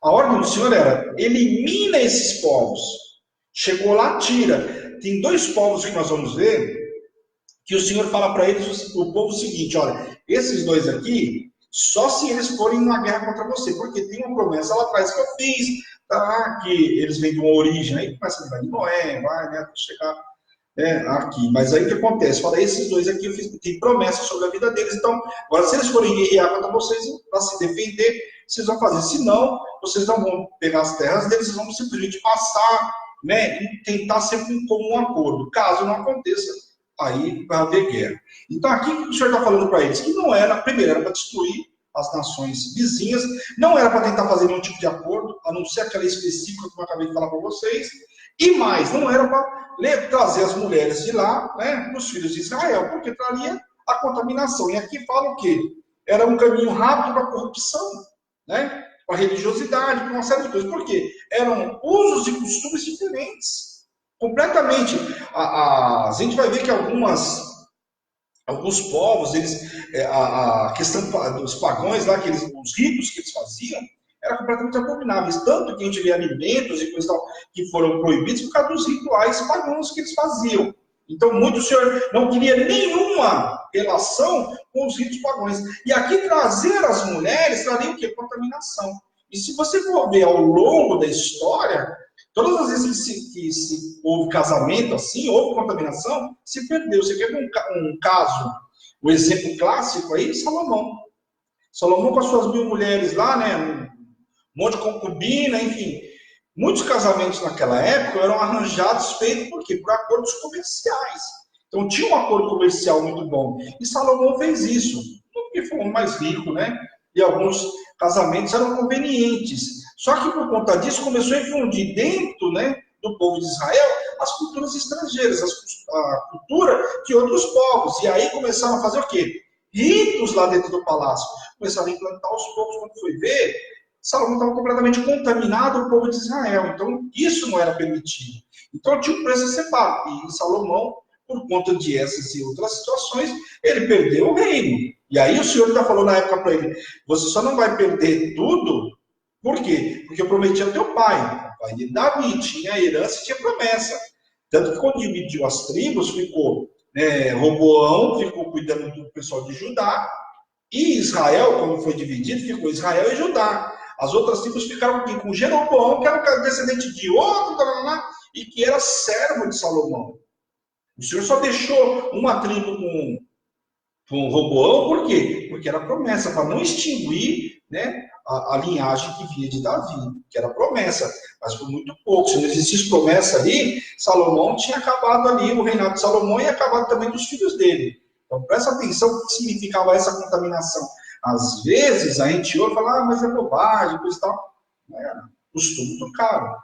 A ordem do Senhor era, elimina esses povos. Chegou lá, tira. Tem dois povos que nós vamos ver, que o Senhor fala para eles, o povo, o seguinte, olha, esses dois aqui, só se eles forem numa guerra contra você, porque tem uma promessa lá atrás que eu fiz, tá? Que eles vêm de uma origem, aí começa a lembrar de Noé, vai, né, até chegar aqui. Mas aí o que acontece? Fala, esses dois aqui eu fiz, tem promessa sobre a vida deles, então, agora se eles forem guerrear contra vocês, para se defender, vocês vão fazer, senão, vocês não vão pegar as terras deles, vocês vão simplesmente passar, né, e tentar sempre um comum acordo. Caso não aconteça, aí vai haver guerra. Então aqui o Senhor está falando para eles que não era, primeiro era para destruir as nações vizinhas. Não era para tentar fazer nenhum tipo de acordo, a não ser aquela específica que eu acabei de falar para vocês. E mais, não era para trazer as mulheres de lá, né, para os filhos de Israel, porque traria a contaminação. E aqui fala o quê? Era um caminho rápido para a corrupção, né, para a religiosidade, para uma série de coisas. Por quê? Eram usos e costumes diferentes. Completamente. A gente vai ver que alguns povos, a questão dos pagões lá, os ritos que eles faziam, eram completamente abomináveis. Tanto que a gente vê alimentos e coisas tal que foram proibidos por causa dos rituais pagãos que eles faziam. Então, o Senhor não queria nenhuma relação com os ritos pagãos. E aqui trazer as mulheres traria o quê? Contaminação. E se você for ver ao longo da história, todas as vezes que houve casamento assim, houve contaminação, se perdeu. Você quer ver um caso, o exemplo clássico aí, Salomão. Salomão com as suas 1000 mulheres lá, né, um monte de concubina, enfim. Muitos casamentos naquela época eram arranjados, feitos por quê? Por acordos comerciais. Então tinha um acordo comercial muito bom. E Salomão fez isso. Não porque foi o mais rico, né? E alguns casamentos eram convenientes. Só que por conta disso começou a infundir dentro, né, do povo de Israel as culturas estrangeiras, a cultura de outros povos. E aí começaram a fazer o quê? Ritos lá dentro do palácio. Começaram a implantar aos poucos. Quando foi ver, Salomão estava completamente contaminado o povo de Israel. Então isso não era permitido. Então tinha um preço a ser pago. E Salomão, por conta de essas e outras situações, ele perdeu o reino. E aí o Senhor está falando na época para ele, você só não vai perder tudo. Por quê? Porque eu prometi ao teu pai. O pai de Davi tinha herança e tinha promessa. Tanto que quando dividiu as tribos, ficou Roboão, ficou cuidando do pessoal de Judá. E Israel, quando foi dividido, ficou Israel e Judá. As outras tribos ficaram aqui com Jeroboão, que era descendente de outro, e que era servo de Salomão. O Senhor só deixou uma tribo com Roboão, por quê? Porque era promessa, para não extinguir, né, a linhagem que vinha de Davi, que era promessa, mas por muito pouco. Se não existisse promessa ali, Salomão tinha acabado ali, o reinado de Salomão ia acabado também dos filhos dele. Então presta atenção o que significava essa contaminação. Às vezes a gente ouve e fala, mas é bobagem, coisa e tal. Custou muito caro.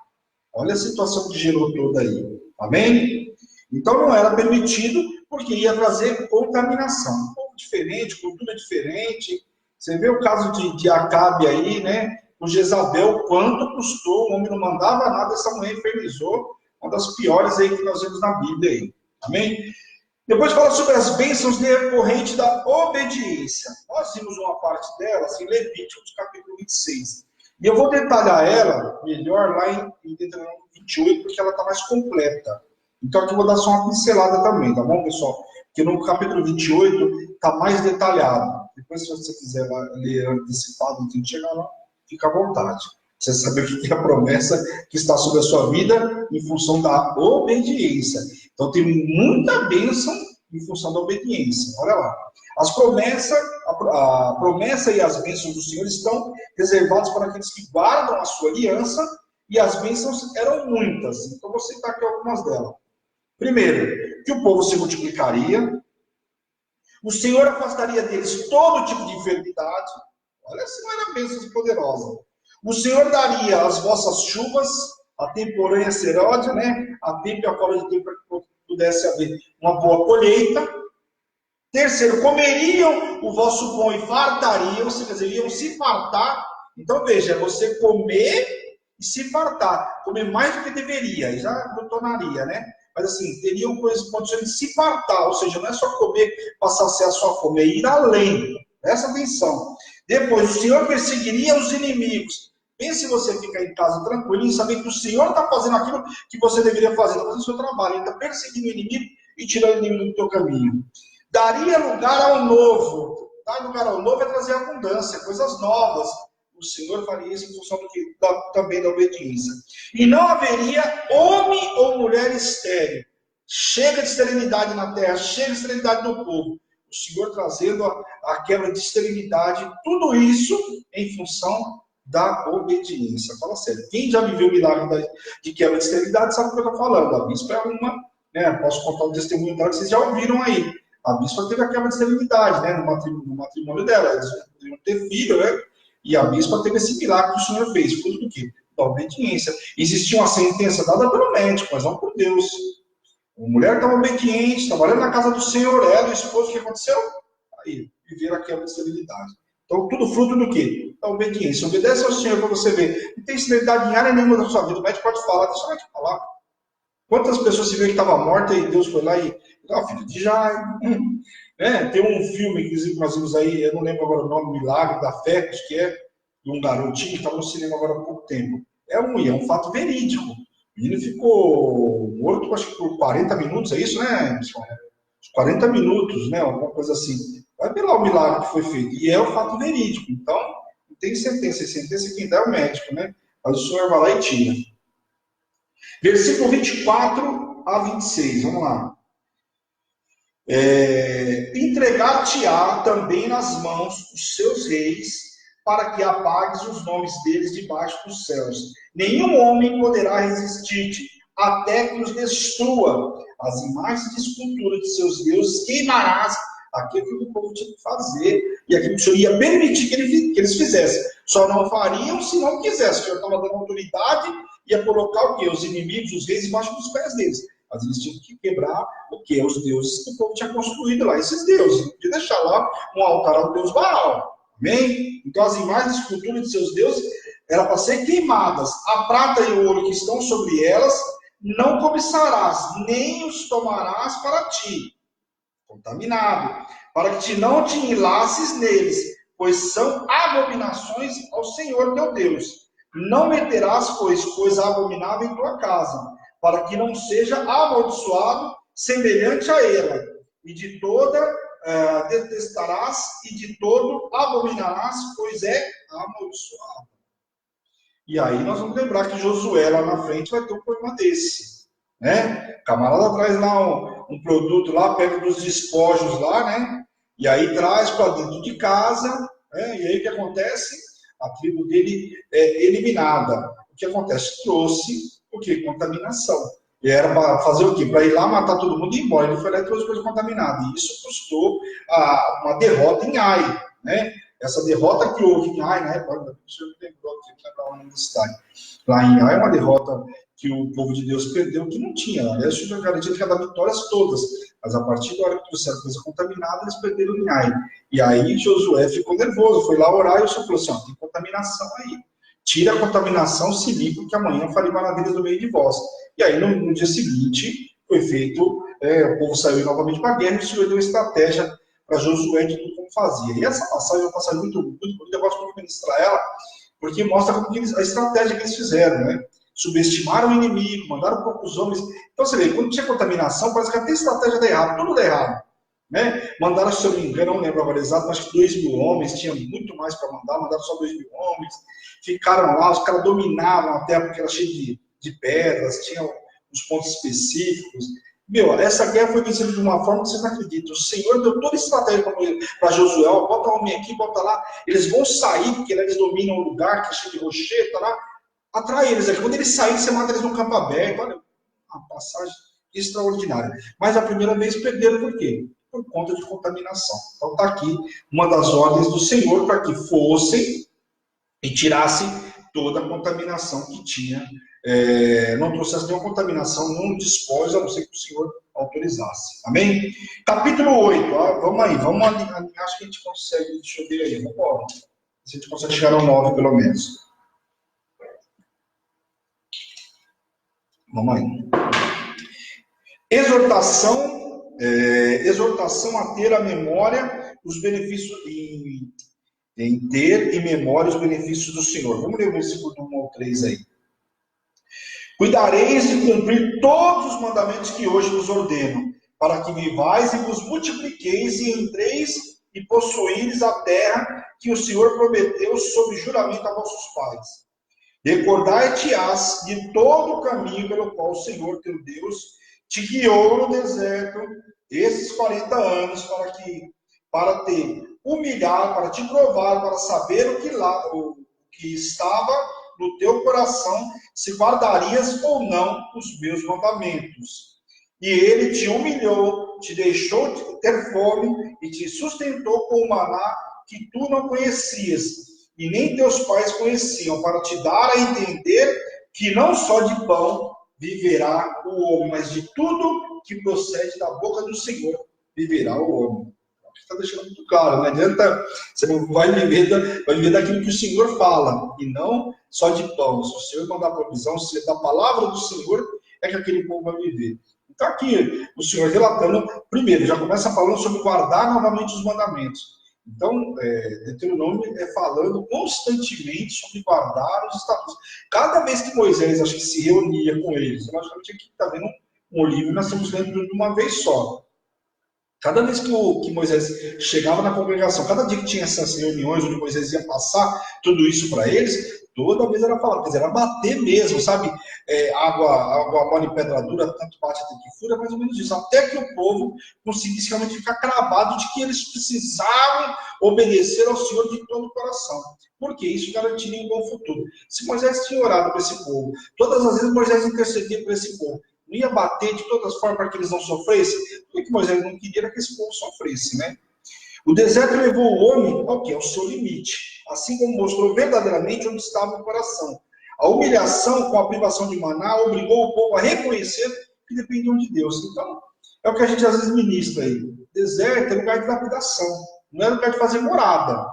Olha a situação que gerou toda aí. Amém? Então não era permitido, porque ia trazer contaminação. Um pouco diferente, cultura diferente. Você vê o caso de Acabe aí, né? O Jezabel, quanto custou, o homem não mandava nada, essa mulher infernizou. Uma das piores aí que nós vemos na Bíblia aí. Amém? Depois fala sobre as bênçãos decorrentes da obediência. Nós vimos uma parte dela, em Levíticos, capítulo 26. E eu vou detalhar ela melhor lá em Deuteronômio 28, porque ela está mais completa. Então aqui eu vou dar só uma pincelada também, tá bom, pessoal? Porque no capítulo 28 está mais detalhado. Depois, se você quiser ler antecipado, antes de chegar lá, fica à vontade. Você saber o que é a promessa que está sobre a sua vida em função da obediência. Então tem muita bênção em função da obediência. Olha lá. As promessas, a promessa e as bênçãos do Senhor estão reservadas para aqueles que guardam a sua aliança, e as bênçãos eram muitas. Então vou citar aqui algumas delas. Primeiro, que o povo se multiplicaria, o Senhor afastaria deles todo tipo de enfermidade. Olha se não era bênção poderosa. O Senhor daria as vossas chuvas, a temporânea seródia, né? A tempo e a fora de tempo, para que pudesse haver uma boa colheita. Terceiro, comeriam o vosso pão e fartariam, ou seja, iam se fartar. Então veja, é você comer e se fartar. Comer mais do que deveria, e já não tornaria, né? Mas assim, teriam condições de se fartar, ou seja, não é só comer, passar a ser a sua fome, é ir além. Presta atenção. Depois, o Senhor perseguiria os inimigos. Pense se você ficar em casa tranquilo e saber que o Senhor está fazendo aquilo que você deveria fazer, está fazendo o seu trabalho, ele está perseguindo o inimigo e tirando o inimigo do teu caminho. Daria lugar ao novo. Dar lugar ao novo é trazer abundância, coisas novas. O Senhor faria isso em função também da obediência. E não haveria homem ou mulher estéril. Chega de esterilidade na terra, chega de esterilidade no povo. O Senhor trazendo a quebra de esterilidade, tudo isso em função da obediência. Fala sério. Quem já viveu o milagre de quebra de esterilidade sabe o que eu estou falando. A bispa é uma, né? Posso contar o testemunho dela que vocês já ouviram aí. a bispa teve a quebra de esterilidade, né, no matrimônio dela. Eles não podiam ter filho, né? E a bispa teve esse milagre que o Senhor fez. Fruto do quê? Da obediência. Existia uma sentença dada pelo médico, mas não por Deus. A mulher estava obediente, trabalhando na casa do Senhor, ela e o esposo, o que aconteceu? Aí, viveram a quebra de esterilidade. Então, tudo fruto do quê? Da obediência. Obedece ao Senhor para você ver. Não tem esterilidade em área nenhuma da sua vida. O médico pode falar, deixa o médico falar. Quantas pessoas se vê que estava morta e Deus foi lá e... filho de Jairo. Né? Tem um filme, inclusive, que nós vimos aí, eu não lembro agora o nome, Milagre da Fé, acho que é, de um garotinho que estava no cinema agora há pouco tempo. É um fato verídico. O menino ficou morto, acho que por 40 minutos, é isso, né? 40 minutos, né? Alguma coisa assim. Vai ver lá o milagre que foi feito. E é um fato verídico. Então, não tem sentença. A sentença quem dá é o médico, né? Mas o Senhor vai lá e tira. Versículo 24 a 26, vamos lá. Entregar-te-á também nas mãos os seus reis, para que apagues os nomes deles debaixo dos céus. Nenhum homem poderá resistir-te, até que os destrua. As imagens de escultura de seus deuses queimarás. Aquilo que o povo tinha que fazer, e aquilo que o Senhor ia permitir que eles fizessem. Só não fariam se não quisessem. O Senhor estava dando autoridade, ia colocar o quê? Os inimigos, os reis, embaixo dos pés deles. Mas eles tinham que quebrar o quê? Os deuses que o povo tinha construído lá. Esses deuses. Não podia deixar lá um altar ao deus Baal. Amém? Então as imagens de escultura de seus deuses eram para ser queimadas. A prata e o ouro que estão sobre elas não cobiçarás, nem os tomarás para ti. Contaminado. Para que não te enlaces neles, pois são abominações ao Senhor teu Deus. Não meterás, pois, coisa abominável em tua casa, para que não seja amaldiçoado semelhante a ela. E de toda detestarás, e de todo abominarás, pois é amaldiçoado. E aí nós vamos lembrar que Josué lá na frente vai ter um problema desse. Né? O camarada traz lá um produto lá, pega dos despojos lá, né? E aí traz para dentro de casa, né? E aí o que acontece? A tribo dele é eliminada. O que acontece? Trouxe o que? Contaminação. E era para fazer o quê? Para ir lá matar todo mundo e ir embora. Ele foi lá e trouxe coisa contaminada. E isso custou uma derrota em Ai, né? Essa derrota que houve em Ai, na época, o senhor me lembrou aqui, que lembrar o nome da cidade. Lá em Ai, uma derrota que o povo de Deus perdeu, que não tinha. Aliás, o Senhor garantiu que ia dar vitórias todas. Mas a partir da hora que trouxeram coisa contaminada, eles perderam em Ai. E aí Josué ficou nervoso, foi lá orar e o Senhor falou assim: ó, tem contaminação aí. Tira a contaminação, se limpa, porque amanhã farei maravilhas no meio de vós. E aí, no dia seguinte, foi feito, o povo saiu novamente para a guerra e o Senhor deu estratégia para Josué de tudo como fazia. E essa passagem é uma passagem muito bonita, eu gosto de ministrar ela, porque mostra como a estratégia que eles fizeram, né? Subestimaram o inimigo, mandaram poucos homens. Então você vê, quando tinha contaminação, parece que até a estratégia dá errado, tudo dá errado. Né? Mandaram, se eu não me engano, não lembro agora exato, mas 2.000 homens, tinha muito mais para mandar, mandaram só 2.000 homens, ficaram lá, os caras dominavam a terra porque era cheia de pedras, tinha uns pontos específicos. Essa guerra foi vencida de uma forma que vocês não acreditam. O Senhor deu toda a estratégia para Josué, bota um homem aqui, bota lá, eles vão sair, porque eles dominam o lugar, que é cheio de rocheta lá, atrai eles aqui. Quando eles saírem, você mata eles no campo aberto. Olha, uma passagem extraordinária. Mas a primeira vez perderam por quê? Por conta de contaminação. Então está aqui uma das ordens do Senhor para que fossem e tirassem toda a contaminação que tinha. Não trouxesse nenhuma contaminação, não dispôs, a não ser que o Senhor autorizasse. Amém? Capítulo 8. Vamos aí, vamos ali. Acho que a gente consegue, deixa eu ver aí, vamos embora. Se a gente consegue chegar ao 9, pelo menos. Vamos aí. Exortação a ter a memória os benefícios, em ter em memória os benefícios do Senhor. Vamos ler o versículo 1 ao 3 aí. Cuidareis de cumprir todos os mandamentos que hoje vos ordeno, para que vivais e vos multipliqueis e entreis e possuíres a terra que o Senhor prometeu sob juramento a vossos pais. Recordai-te-ás de todo o caminho pelo qual o Senhor teu Deus te guiou no deserto esses 40 anos para te humilhar, para te provar, para saber o que estava no teu coração, se guardarias ou não os meus mandamentos. E ele te humilhou, te deixou de ter fome e te sustentou com o maná que tu não conhecias e nem teus pais conheciam, para te dar a entender que não só de pão viverá o homem, mas de tudo que procede da boca do Senhor viverá o homem. Está deixando muito claro, não adianta, você não vai viver daquilo que o Senhor fala, e não só de pão. Se o Senhor não dá provisão, se da palavra do Senhor, é que aquele povo vai viver. Então aqui, o Senhor relatando, primeiro, já começa falando sobre guardar novamente os mandamentos. Então, Deuteronômio é falando constantemente sobre guardar os estatutos. Cada vez que Moisés, acho que se reunia com eles, logicamente aqui está vendo um livro, nós estamos lendo de uma vez só. Cada vez que Moisés chegava na congregação, cada dia que tinha essas reuniões onde Moisés ia passar tudo isso para eles, toda vez era falado, quer dizer, era bater mesmo, sabe? Água mole em pedra dura, tanto bate até que fura, mais ou menos isso. Até que o povo conseguisse realmente ficar cravado de que eles precisavam obedecer ao Senhor de todo o coração. Porque isso garantiria um bom futuro. Se Moisés tinha orado para esse povo, todas as vezes Moisés intercedia por esse povo, não ia bater de todas as formas para que eles não sofressem? Por que Moisés não queria que esse povo sofresse, né? O deserto levou o homem ao quê? Ao seu limite, assim como mostrou verdadeiramente onde estava o coração. A humilhação com a privação de maná obrigou o povo a reconhecer que dependiam de Deus. Então, é o que a gente às vezes ministra aí. Deserto é lugar de lapidação, não é lugar de fazer morada.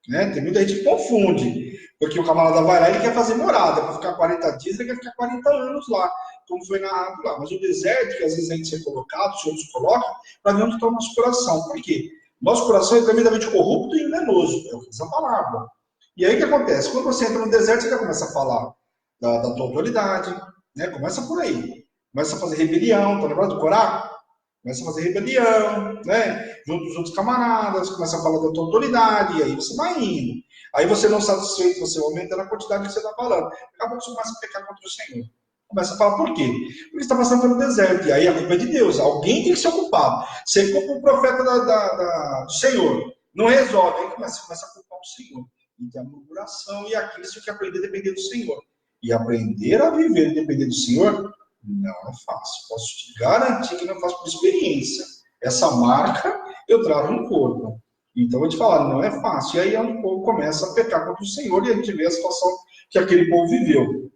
Né? Tem muita gente que confunde, porque o camarada vai lá e ele quer fazer morada, para ficar 40 dias, ele quer ficar 40 anos lá, como foi narrado lá. Mas o deserto, que às vezes a gente ser colocado, o Senhor nos coloca, para ver onde está o nosso coração. Por quê? Nosso coração é tremendamente corrupto e enganoso, é o que diz a palavra. E aí o que acontece? Quando você entra no deserto, você já começa a falar da tua autoridade, né? Começa por aí. Começa a fazer rebelião, tá lembrado do Corá? Começa a fazer rebelião, né? Junto dos outros camaradas, começa a falar da tua autoridade, e aí você vai indo. Aí você não satisfeito, você aumenta a quantidade que você está falando. Daqui a pouco você começa a pecar contra o Senhor. Começa a falar por quê? Porque você está passando pelo deserto, e aí a culpa é de Deus. Alguém tem que ser ocupado. Você culpa o profeta do Senhor. Não resolve, aí começa a culpar o Senhor. E tem a murmuração, e aquilo você tem que aprender a depender do Senhor. E aprender a viver e depender do Senhor não é fácil. Posso te garantir que não é fácil por experiência. Essa marca eu trago no corpo. Então eu vou te falar, não é fácil. E aí é onde o povo começa a pecar contra o Senhor e a gente vê a situação que aquele povo viveu.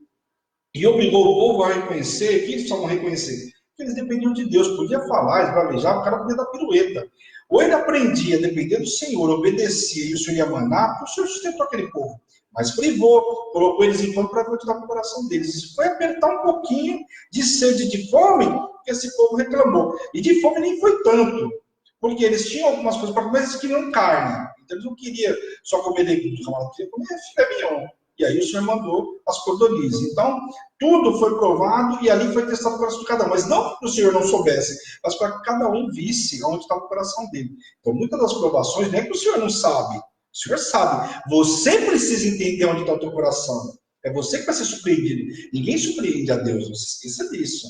E obrigou o povo a reconhecer, que eles precisavam reconhecer? Que eles dependiam de Deus. Podia falar, esbravejar, o cara podia dar pirueta. Ou ele aprendia a depender do Senhor, obedecia e o Senhor ia manar, porque o Senhor sustentou aquele povo. Mas privou, colocou eles em pano para ver o que dá para o coração deles. Isso foi apertar um pouquinho de sede, de fome, que esse povo reclamou. E de fome nem foi tanto, porque eles tinham algumas coisas para comer, eles queriam carne. Então eles não queriam só comer legumes, queriam comer filé mignon. E aí o Senhor mandou as cordonias. Então, tudo foi provado e ali foi testado o coração de cada um. Mas não que o Senhor não soubesse, mas para que cada um visse onde estava o coração dele. Então, muitas das provações não é que o Senhor não sabe. O Senhor sabe. Você precisa entender onde está o teu coração. É você que vai ser surpreendido. Ninguém surpreende a Deus. Não se esqueça disso.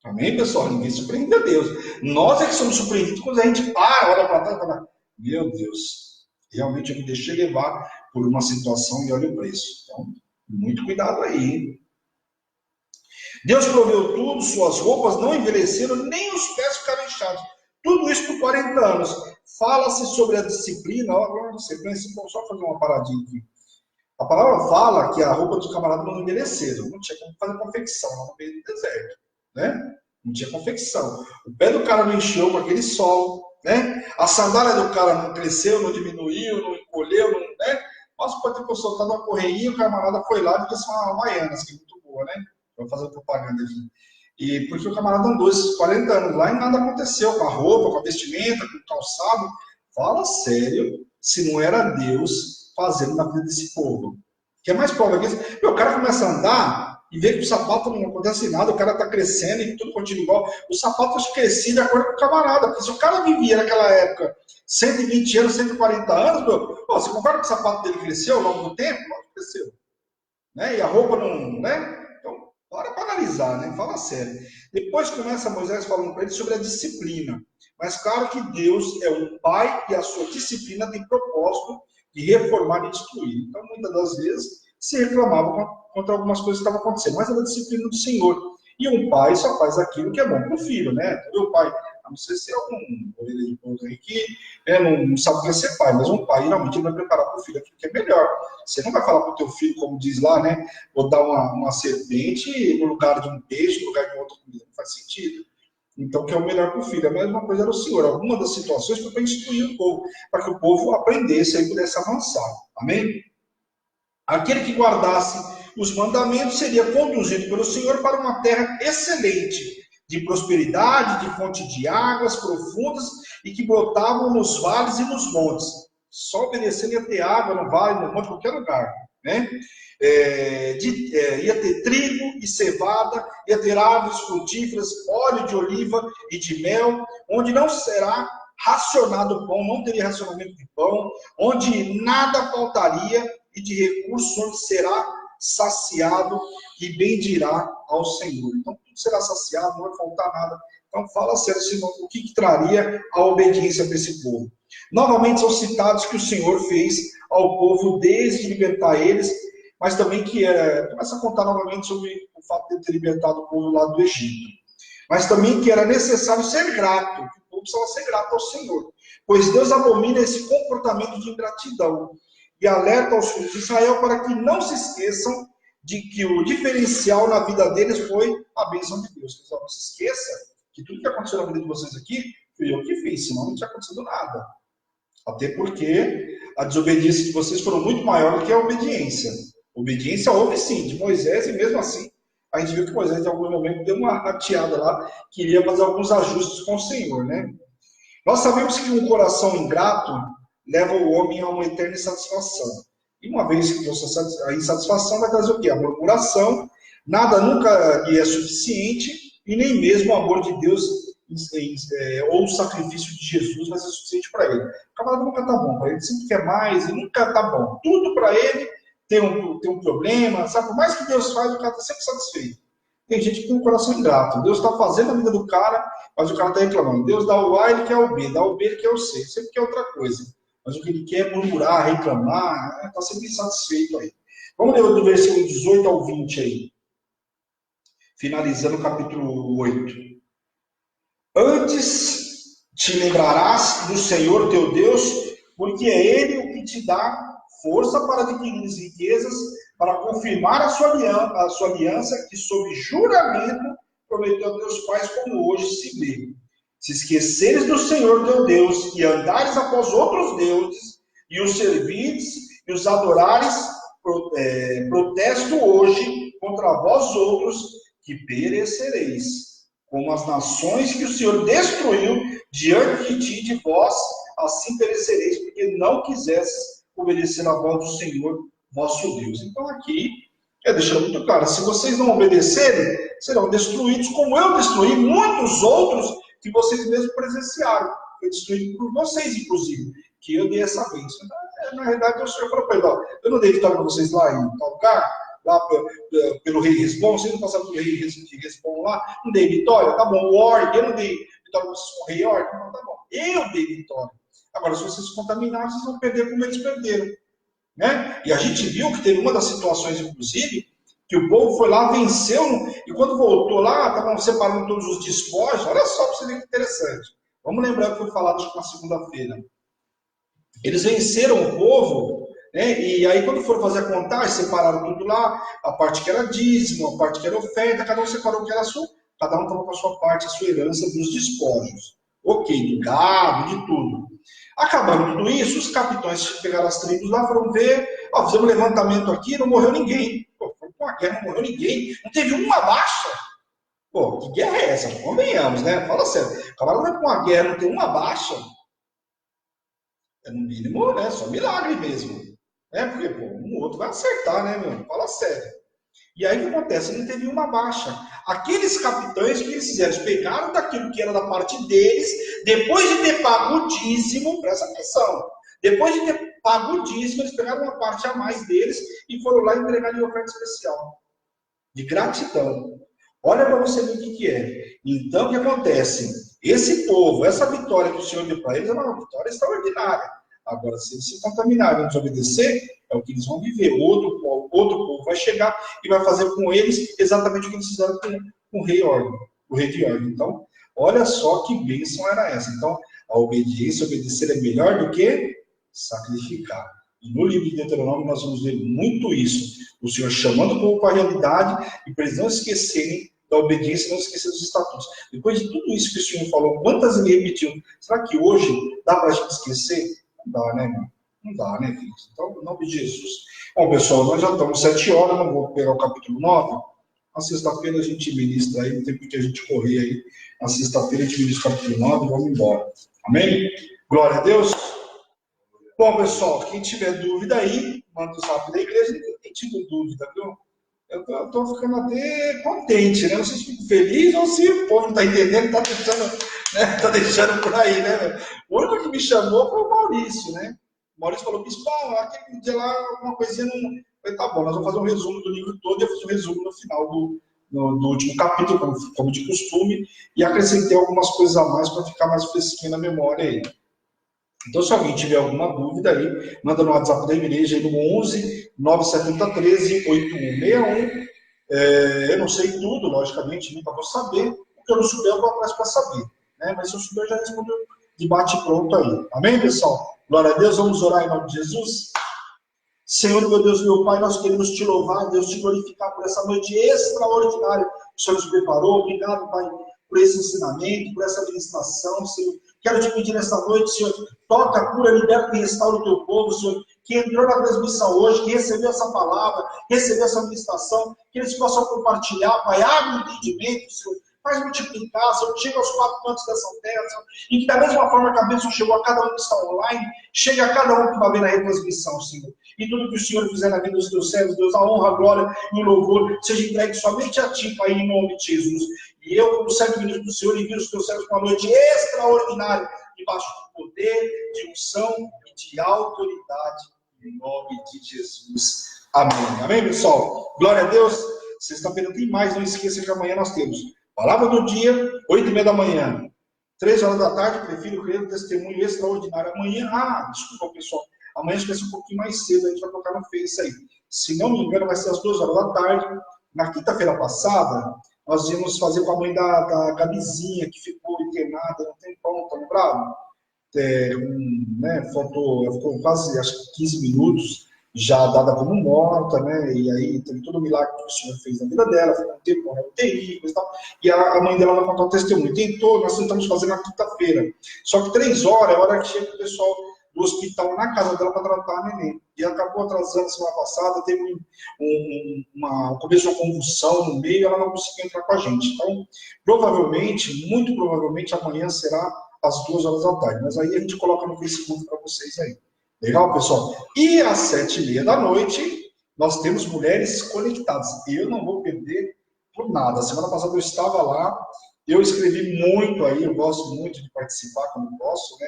Amém, pessoal? Ninguém surpreende a Deus. Nós é que somos surpreendidos quando a gente para, olha para trás e fala, meu Deus, realmente eu me deixei levar por uma situação e olha o preço. Então, muito cuidado aí, hein? Deus proveu tudo, suas roupas não envelheceram, nem os pés ficaram inchados. Tudo isso por 40 anos. Fala-se sobre a disciplina. Agora, só fazer uma paradinha aqui. A palavra fala que a roupa dos camaradas não envelheceram. Não tinha como fazer confecção lá no meio do deserto. Né? Não tinha confecção. O pé do cara não encheu com aquele sol. Né? A sandália do cara não cresceu, não diminuiu, não encolheu. Não, né? Mas pode ter soltado uma correinha, o camarada foi lá e disse uma Havaianas, que é muito boa, né? Vou fazer propaganda aqui. E porque o camarada andou esses 40 anos lá e nada aconteceu com a roupa, com a vestimenta, com o calçado. Fala sério, se não era Deus fazendo na vida desse povo. Que é mais prova disso. O cara começa a andar e vê que o sapato não acontece nada, o cara está crescendo e tudo continua igual. O sapato crescia de acordo com o camarada. Porque se o cara vivia naquela época 120 anos, 140 anos, você concorda que o sapato dele cresceu ao longo do tempo? Não cresceu. Né? E a roupa não... Né? Para analisar, né? Fala sério. Depois começa Moisés falando para ele sobre a disciplina. Mas claro que Deus é um pai e a sua disciplina tem propósito de reformar e destruir. Então, muitas das vezes, se reclamava contra algumas coisas que estavam acontecendo. Mas era a disciplina do Senhor. E um pai só faz aquilo que é bom para o filho, né? O pai, a não ser se é algum aí que não sabe o que é ser pai, mas um pai geralmente vai preparar para o filho aquilo que é melhor. Você não vai falar para o teu filho, como diz lá, né? Vou dar uma serpente no lugar de um peixe, no lugar de outra comida. Não faz sentido. Então, que é o melhor para o filho. A mesma coisa era o Senhor. Alguma das situações foi para instruir o povo, para que o povo aprendesse e pudesse avançar. Amém? Aquele que guardasse os mandamentos seria conduzido pelo Senhor para uma terra excelente, de prosperidade, de fonte de águas profundas e que brotavam nos vales e nos montes. Só obedecendo ia ter água no vale, no monte, em qualquer lugar, né? Ia ter trigo e cevada, ia ter árvores frutíferas, óleo de oliva e de mel, onde não será racionado pão, não teria racionamento de pão, onde nada faltaria e de recursos, onde será saciado e bendirá ao Senhor. Então, tudo será saciado, não vai faltar nada. Então, fala sério, Senhor, o que traria a obediência para esse povo? Novamente são citados que o Senhor fez ao povo desde libertar eles, mas também que começa a contar novamente sobre o fato de ter libertado o povo lá do Egito. Mas também que era necessário ser grato, que o povo precisava ser grato ao Senhor, pois Deus abomina esse comportamento de ingratidão e alerta aos filhos de Israel para que não se esqueçam de que o diferencial na vida deles foi a bênção de Deus. Pessoal, não se esqueça que tudo que aconteceu na vida de vocês aqui, fui eu que fiz, senão não tinha acontecido nada. Até porque a desobediência de vocês foram muito maior do que a obediência. Obediência houve sim, de Moisés, e mesmo assim, a gente viu que Moisés, em algum momento, deu uma rateada lá, queria fazer alguns ajustes com o Senhor, né? Nós sabemos que um coração ingrato leva o homem a uma eterna insatisfação. E uma vez que a insatisfação vai trazer o quê? A murmuração, nada nunca lhe é suficiente, e nem mesmo o amor de Deus ou o sacrifício de Jesus vai ser suficiente para ele. O camarada nunca está bom, para ele sempre quer mais, e nunca está bom. Tudo para ele tem um problema, sabe? Por mais que Deus faz, o cara está sempre satisfeito. Tem gente que tem um coração ingrato. Deus está fazendo a vida do cara, mas o cara está reclamando. Deus dá o A, ele quer o B, dá o B, ele quer o C, sempre quer outra coisa. Mas o que ele quer é murmurar, reclamar, está sempre insatisfeito aí. Vamos ler do versículo 18 ao 20 aí. Finalizando o capítulo 8. Antes te lembrarás do Senhor teu Deus, porque é Ele o que te dá força para adquirir riquezas, para confirmar a sua aliança, que sob juramento prometeu a teus pais, como hoje se vê. Se esqueceres do Senhor teu Deus e andares após outros deuses, e os servires e os adorares, protesto hoje contra vós outros, que perecereis. Como as nações que o Senhor destruiu diante de ti e de vós, assim perecereis, porque não quisesses obedecer a voz do Senhor, vosso Deus. Então aqui, deixando muito claro, se vocês não obedecerem, serão destruídos, como eu destruí muitos outros que vocês mesmos presenciaram. Foi destruído por vocês, inclusive, que eu dei essa bênção. Na verdade, o Senhor falou para ele, eu não dei vitória para vocês lá em tal lugar, lá pelo rei Resbom, vocês não passaram pelo rei Resbom lá, não dei vitória, tá bom, o Org, eu não dei vitória para vocês com o rei Org, não, tá bom, eu dei vitória. Agora, se vocês se contaminarem, vocês vão perder como eles perderam. Né? E a gente viu que teve uma das situações, inclusive, que o povo foi lá, venceu, e quando voltou lá, estavam separando todos os despojos. Olha só para você ver que interessante. Vamos lembrar que foi falado na segunda-feira. Eles venceram o povo, né? E aí quando foram fazer a contagem, separaram tudo lá, a parte que era dízimo, a parte que era oferta, cada um separou o que era sua, cada um estava com a sua parte, a sua herança dos despojos. Ok, do gado, de tudo. Acabando tudo isso, os capitães pegaram as tribos lá, foram ver, fizemos um levantamento aqui, não morreu ninguém. Pô, foi com a guerra, não morreu ninguém, não teve uma baixa. Pô, que guerra é essa? Convenhamos, né? Fala sério. O camarada vai com uma guerra, não tem uma baixa. É no mínimo, né? Só milagre mesmo. Porque, pô, um ou outro vai acertar, né, meu? Fala sério. E aí o que acontece? Não teve uma baixa. Aqueles capitães, o que eles fizeram? Eles pegaram daquilo que era da parte deles, depois de ter pago o dízimo, presta atenção, depois de ter pago o dízimo, eles pegaram uma parte a mais deles e foram lá entregar de oferta especial, de gratidão. Olha para você ver o que é. Então, o que acontece? Esse povo, essa vitória que o Senhor deu para eles, é uma vitória extraordinária. Agora, se eles se contaminarem e desobedecer, é o que eles vão viver. Outro povo vai chegar e vai fazer com eles exatamente o que eles fizeram com o rei Órgão, o rei de Órgão. Então, olha só que bênção era essa. Então, a obediência, obedecer é melhor do que sacrificar. E no livro de Deuteronômio nós vamos ver muito isso. O Senhor chamando o povo para a realidade e para eles não esquecerem da obediência e não esquecerem dos estatutos. Depois de tudo isso que o Senhor falou, quantas ele repetiu? Será que hoje dá para a gente esquecer? Não dá, né, irmão? Não dá, né, queridos? Então, em nome de Jesus. Bom, pessoal, nós já estamos 7 horas, não vou pegar o capítulo 9. Na sexta-feira a gente ministra aí, não tem porque a gente correr aí. Na sexta-feira a gente ministra o capítulo 9 e vamos embora. Amém? Glória a Deus. Bom, pessoal, quem tiver dúvida aí, manda o zap da igreja. Ninguém tem tido dúvida, viu? Eu estou ficando até contente, né? Não sei se fico feliz ou se o povo não está entendendo, está deixando, né? Tá deixando por aí, né? O único que me chamou foi o Maurício, né? O Maurício falou, bispo, aquele dia lá, alguma coisinha não... Eu falei, tá bom, nós vamos fazer um resumo do livro todo e eu fiz um resumo no final do último capítulo, como de costume, e acrescentei algumas coisas a mais para ficar mais fresquinho na memória aí. Então, se alguém tiver alguma dúvida aí, manda no WhatsApp da igreja aí no 11 970 13 8161. Eu não sei tudo, logicamente, nunca vou saber. O que eu não souber, eu vou atrás para saber. Né? Mas se eu souber, eu já respondo de bate pronto aí. Amém, pessoal? Glória a Deus, vamos orar em nome de Jesus. Senhor, meu Deus, meu Pai, nós queremos te louvar, Deus, te glorificar por essa noite extraordinária que o Senhor nos preparou. Obrigado, Pai, por esse ensinamento, por essa ministração, Senhor. Quero te pedir nesta noite, Senhor, toca, cura, liberta e restaura o teu povo, Senhor, que entrou na transmissão hoje, que recebeu essa palavra, recebeu essa ministração, que eles possam compartilhar, Pai, abre o entendimento, Senhor, faz multiplicar, Senhor, chega aos 4 cantos dessa terra, Senhor, e que da mesma forma que a bênção chegou a cada um que está online, chegue a cada um que vai ver na retransmissão, Senhor. E tudo que o Senhor fizer na vida dos teus servos, Deus, a honra, a glória e o louvor seja entregue somente a ti, Pai, em nome de Jesus. E eu, como servo ministro do Senhor, envio os teus servos para uma noite extraordinária, debaixo do poder, de unção e de autoridade, em nome de Jesus. Amém. Amém, pessoal? Glória a Deus. Sexta-feira tem mais, não esqueça que amanhã nós temos palavra do dia, 8h30 da manhã. 3 horas da tarde, prefiro crer no testemunho extraordinário. Amanhã, desculpa, pessoal. Amanhã a gente vai ser um pouquinho mais cedo, a gente vai colocar no Face aí. Se não me engano, vai ser às 2 horas da tarde. Na quinta-feira passada, nós íamos fazer com a mãe da Gabizinha, que ficou internada não tem tempão, tá lembrado? Ficou quase, acho que 15 minutos, já dada como morta, né? E aí teve todo o milagre que o Senhor fez na vida dela, ficou um tempo na UTI, e tal. E a mãe dela vai contar o testemunho. Nós tentamos fazer na quinta-feira. Só que 3 horas é a hora que chega o pessoal do hospital na casa dela para tratar a neném. E acabou atrasando semana passada, teve começo de uma convulsão no meio, ela não conseguiu entrar com a gente. Então, muito provavelmente, amanhã será às 2 horas da tarde. Mas aí a gente coloca no Facebook para vocês aí. Legal, pessoal? E às 7h30 da noite, nós temos mulheres conectadas. Eu não vou perder por nada. Semana passada eu estava lá, eu escrevi muito aí, eu gosto muito de participar quando posso, né?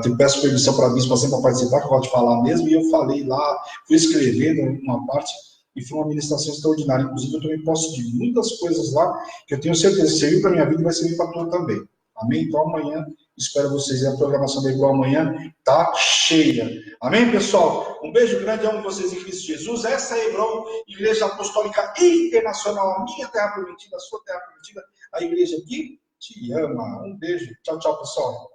Eu peço permissão para a bispa sempre para participar, que eu gosto de falar mesmo, e eu falei lá, fui escrevendo uma parte, e foi uma ministração extraordinária. Inclusive, eu também posso de muitas coisas lá, que eu tenho certeza que serviu para a minha vida e vai servir para a tua também. Amém? Então, amanhã, espero vocês. E a programação da Igual amanhã está cheia. Amém, pessoal? Um beijo grande, amo vocês em Cristo Jesus. Essa é a Hebron, Igreja Apostólica Internacional, a minha terra prometida, a sua terra prometida, a igreja que te ama. Um beijo. Tchau, tchau, pessoal.